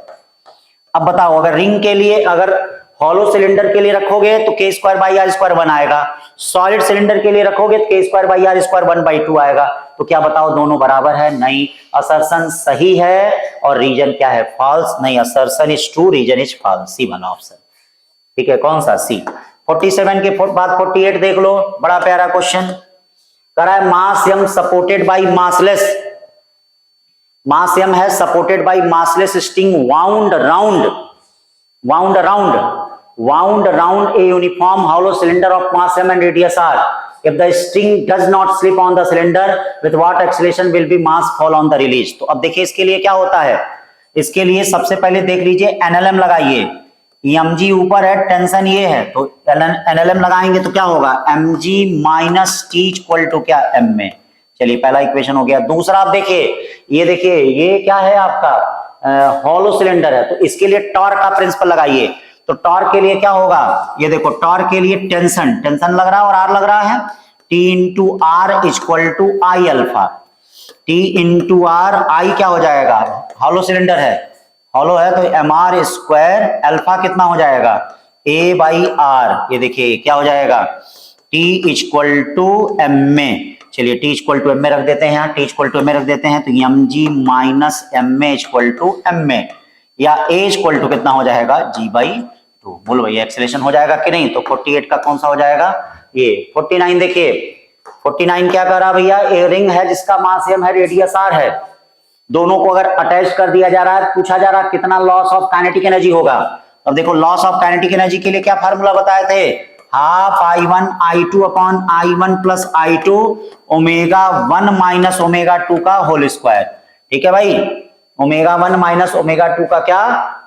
Speaker 1: अब बताओ अगर रिंग के लिए, अगर हॉलो सिलेंडर के लिए रखोगे तो के स्क्वायर बाई आर स्क्वायर 1 आएगा, सॉलिड सिलेंडर के लिए रखोगे तो के स्क्वायर बाई आर स्क्वायर 1/2 आएगा। तो क्या बताओ दोनों बराबर है, नहीं, असर्शन सही है और रीजन क्या है, फॉल्स। नहीं, assertion is true, reason is false, C वाला ऑप्शन। ठीक है, कौन सा, सी। 47 के बाद 48 देख लो, बड़ा प्यारा क्वेश्चन करा है। मास m supported by massless, mass m है supported by massless string wound around a uniform hollow cylinder of mass m and radius r. If the string does not slip on the cylinder, with what acceleration will be mass fall on the release? तो अब देखिए इसके लिए क्या होता है, इसके लिए सबसे पहले देख लीजिए एनएलएम लगाइए, mg ऊपर है, टेंशन ये है, तो एनएलएम लगाएंगे तो क्या होगा, mg minus t equal to क्या, m में। चलिए पहला इक्वेशन हो गया। दूसरा आप देखिए, ये देखिए ये क्या है आपका हॉलो सिलेंडर है, तो इसके लिए टॉर्क का प्रिंसिपल लगाइए। तो टॉर्क के लिए क्या होगा, ये देखो टॉर्क के लिए टेंशन लग रहा है और आर लग रहा है, T into R equal to I alpha, T into R, I क्या हो जाएगा, हॉलो सिलेंडर है, हॉलो है तो एम आर स्क्वायर, अल्फा कितना हो जाएगा, A बाई आर। ये देखिए क्या हो जाएगा, T इक्वल टू एम में। चलिए T इक्वल टू एम में रख देते हैं, यहाँ T इक्वल टू एम में रख देते हैं, तो एम जी माइनस एम में इक्वल टू एम में, या A इक्वल टू कितना हो जाएगा, G/2। बोलो भैया एक्सेलेरेशन हो जाएगा कि नहीं। तो 48 का कौन सा हो जाएगा, ये। 49 देखिए, 49 क्या कर रहा भैया, ए रिंग है जिसका मास m है, रेडियस r है, दोनों को अगर अटैच कर दिया जा रहा है, पूछा जा रहा है कितना लॉस ऑफ काइनेटिक एनर्जी होगा। अब देखो लॉस ऑफ काइनेटिक एनर्जी के लिए क्या फार्मूला बताए थे, half I1 I2 upon I1 plus I2 omega 1 minus omega 2 का होल स्क्वायर। ठीक है भाई, ओमेगा 1 माइनस ओमेगा 2 का क्या,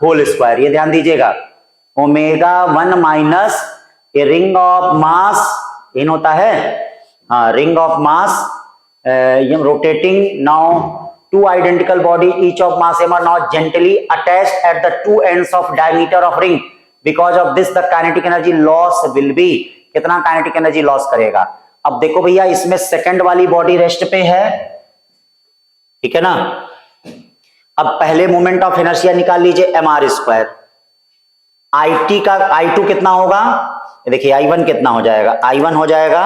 Speaker 1: होल स्क्वायर। ये ध्यान दीजिएगा, omega 1 minus a ring of mass in होता है, हाँ ring of mass rotating. Now two identical body each of mass m are now gently attached at the two ends of diameter of ring. Because of this the kinetic energy loss will be, कितना kinetic energy loss करेगा। अब देखो भैया इसमें second वाली body rest पे है, ठीक है ना। अब पहले मोमेंट ऑफ इनर्शिया निकाल लीजिए एम आर स्क्वायर, आई का I2 कितना होगा, देखिए I1 कितना हो जाएगा, I1 हो जाएगा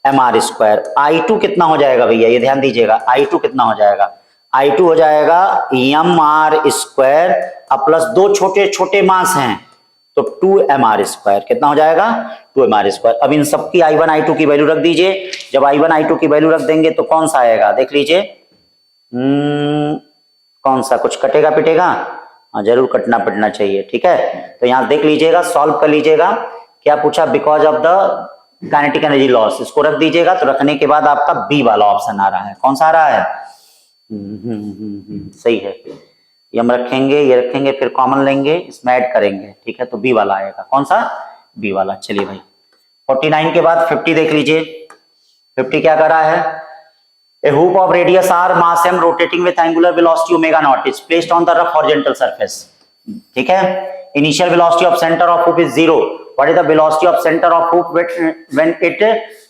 Speaker 1: एम आर स्क्वायर, I2 कितना हो जाएगा भैया, ये ध्यान दीजिएगा, I2 कितना हो जाएगा, I2 हो जाएगा एम आर स्क्वायर, अब प्लस दो छोटे छोटे मास हैं तो 2 एम आर स्क्वायर, कितना हो जाएगा 2 एम आर स्क्वायर। अब इन सबकी I1 I2 की वैल्यू रख दीजिए, जब I1 I2 की वैल्यू रख देंगे तो कौन सा आएगा, देख लीजिए कौन सा, कुछ कटेगा पिटेगा, हाँ जरूर कटना पिटना चाहिए, ठीक है। तो यहाँ देख लीजिएगा, सॉल्व कर लीजिएगा, क्या पूछा, because of the kinetic energy loss, इसको रख दीजिएगा। तो रखने के बाद आपका बी वाला ऑप्शन आ रहा है, कौन सा आ रहा है, सही है, ये हम रखेंगे, ये रखेंगे, फिर कॉमन लेंगे, इसमें ऐड करेंगे, ठीक है, तो बी वाला आएगा, कौन सा, बी वाला। चलिए भाई 49 के बाद 50 देख लीजिए, 50 क्या कर रहा है, a hoop of radius r mass m rotating with angular velocity omega naught is placed on the rough horizontal surface, ठीक है। initial velocity of center of hoop is 0, what is the velocity of center of hoop when it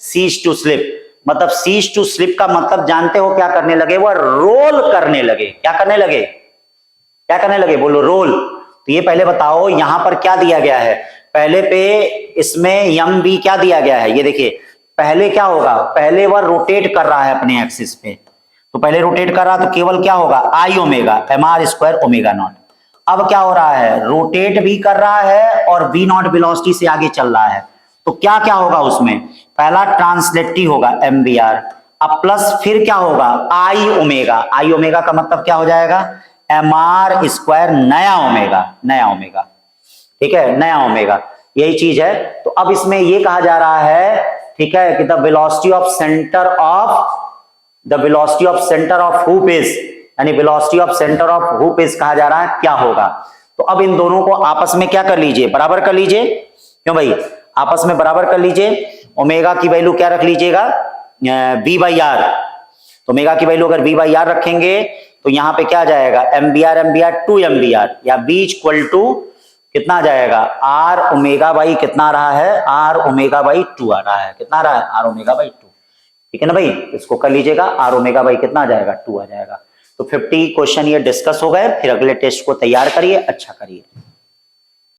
Speaker 1: cease to slip, मतलब cease to slip का मतलब जानते हो क्या करने लगे, वो रोल करने लगे, क्या करने लगे, क्या करने लगे, बोलो रोल। तो ये पहले बताओ यहां पर क्या दिया गया है, पहले पे इसमें एम बी क्या दिया गया है, ये देखिए पहले क्या होगा, पहले वह रोटेट कर रहा है अपने एक्सिस पे, तो पहले रोटेट कर रहा तो केवल क्या होगा, I omega M R square omega not. अब क्या हो रहा है, रोटेट भी कर रहा है और वी नॉट वेलोसिटी से आगे चल रहा है, तो क्या क्या होगा उसमें, पहला ट्रांसलेटिव होगा MVR, अब प्लस फिर क्या होगा आई ओमेगा, आई ओमेगा का मतलब क्या हो जाएगा MR स्क्वायर नया ओमेगा, नया ओमेगा, ठीक है, नया ओमेगा, यही चीज है। तो अब इसमें ये कहा जा रहा है, ठीक है, कि the velocity of centre of hoop is, यानी velocity of centre of hoop is कहा जा रहा है क्या होगा। तो अब इन दोनों को आपस में क्या कर लीजिए, बराबर कर लीजिए, क्यों भाई, आपस में बराबर कर लीजिए। ओमेगा की वैल्यू क्या रख लीजिएगा V/R, तो ओमेगा की वैल्यू अगर V/R रखेंगे तो यहां पे क्या आ जाएगा MVR 2MVR, या B इक्वल टू कितना आ जाएगा R ओमेगा बाई कितना आ रहा है, R ओमेगा बाई 2 आ रहा है, कितना आ रहा है R ओमेगा बाई 2, ठीक है ना भाई, इसको कर लीजिएगा, R ओमेगा बाई कितना आ जाएगा 2 आ जाएगा। तो 50 क्वेश्चन ये डिस्कस हो गए, फिर अगले टेस्ट को तैयार करिए, अच्छा करिए।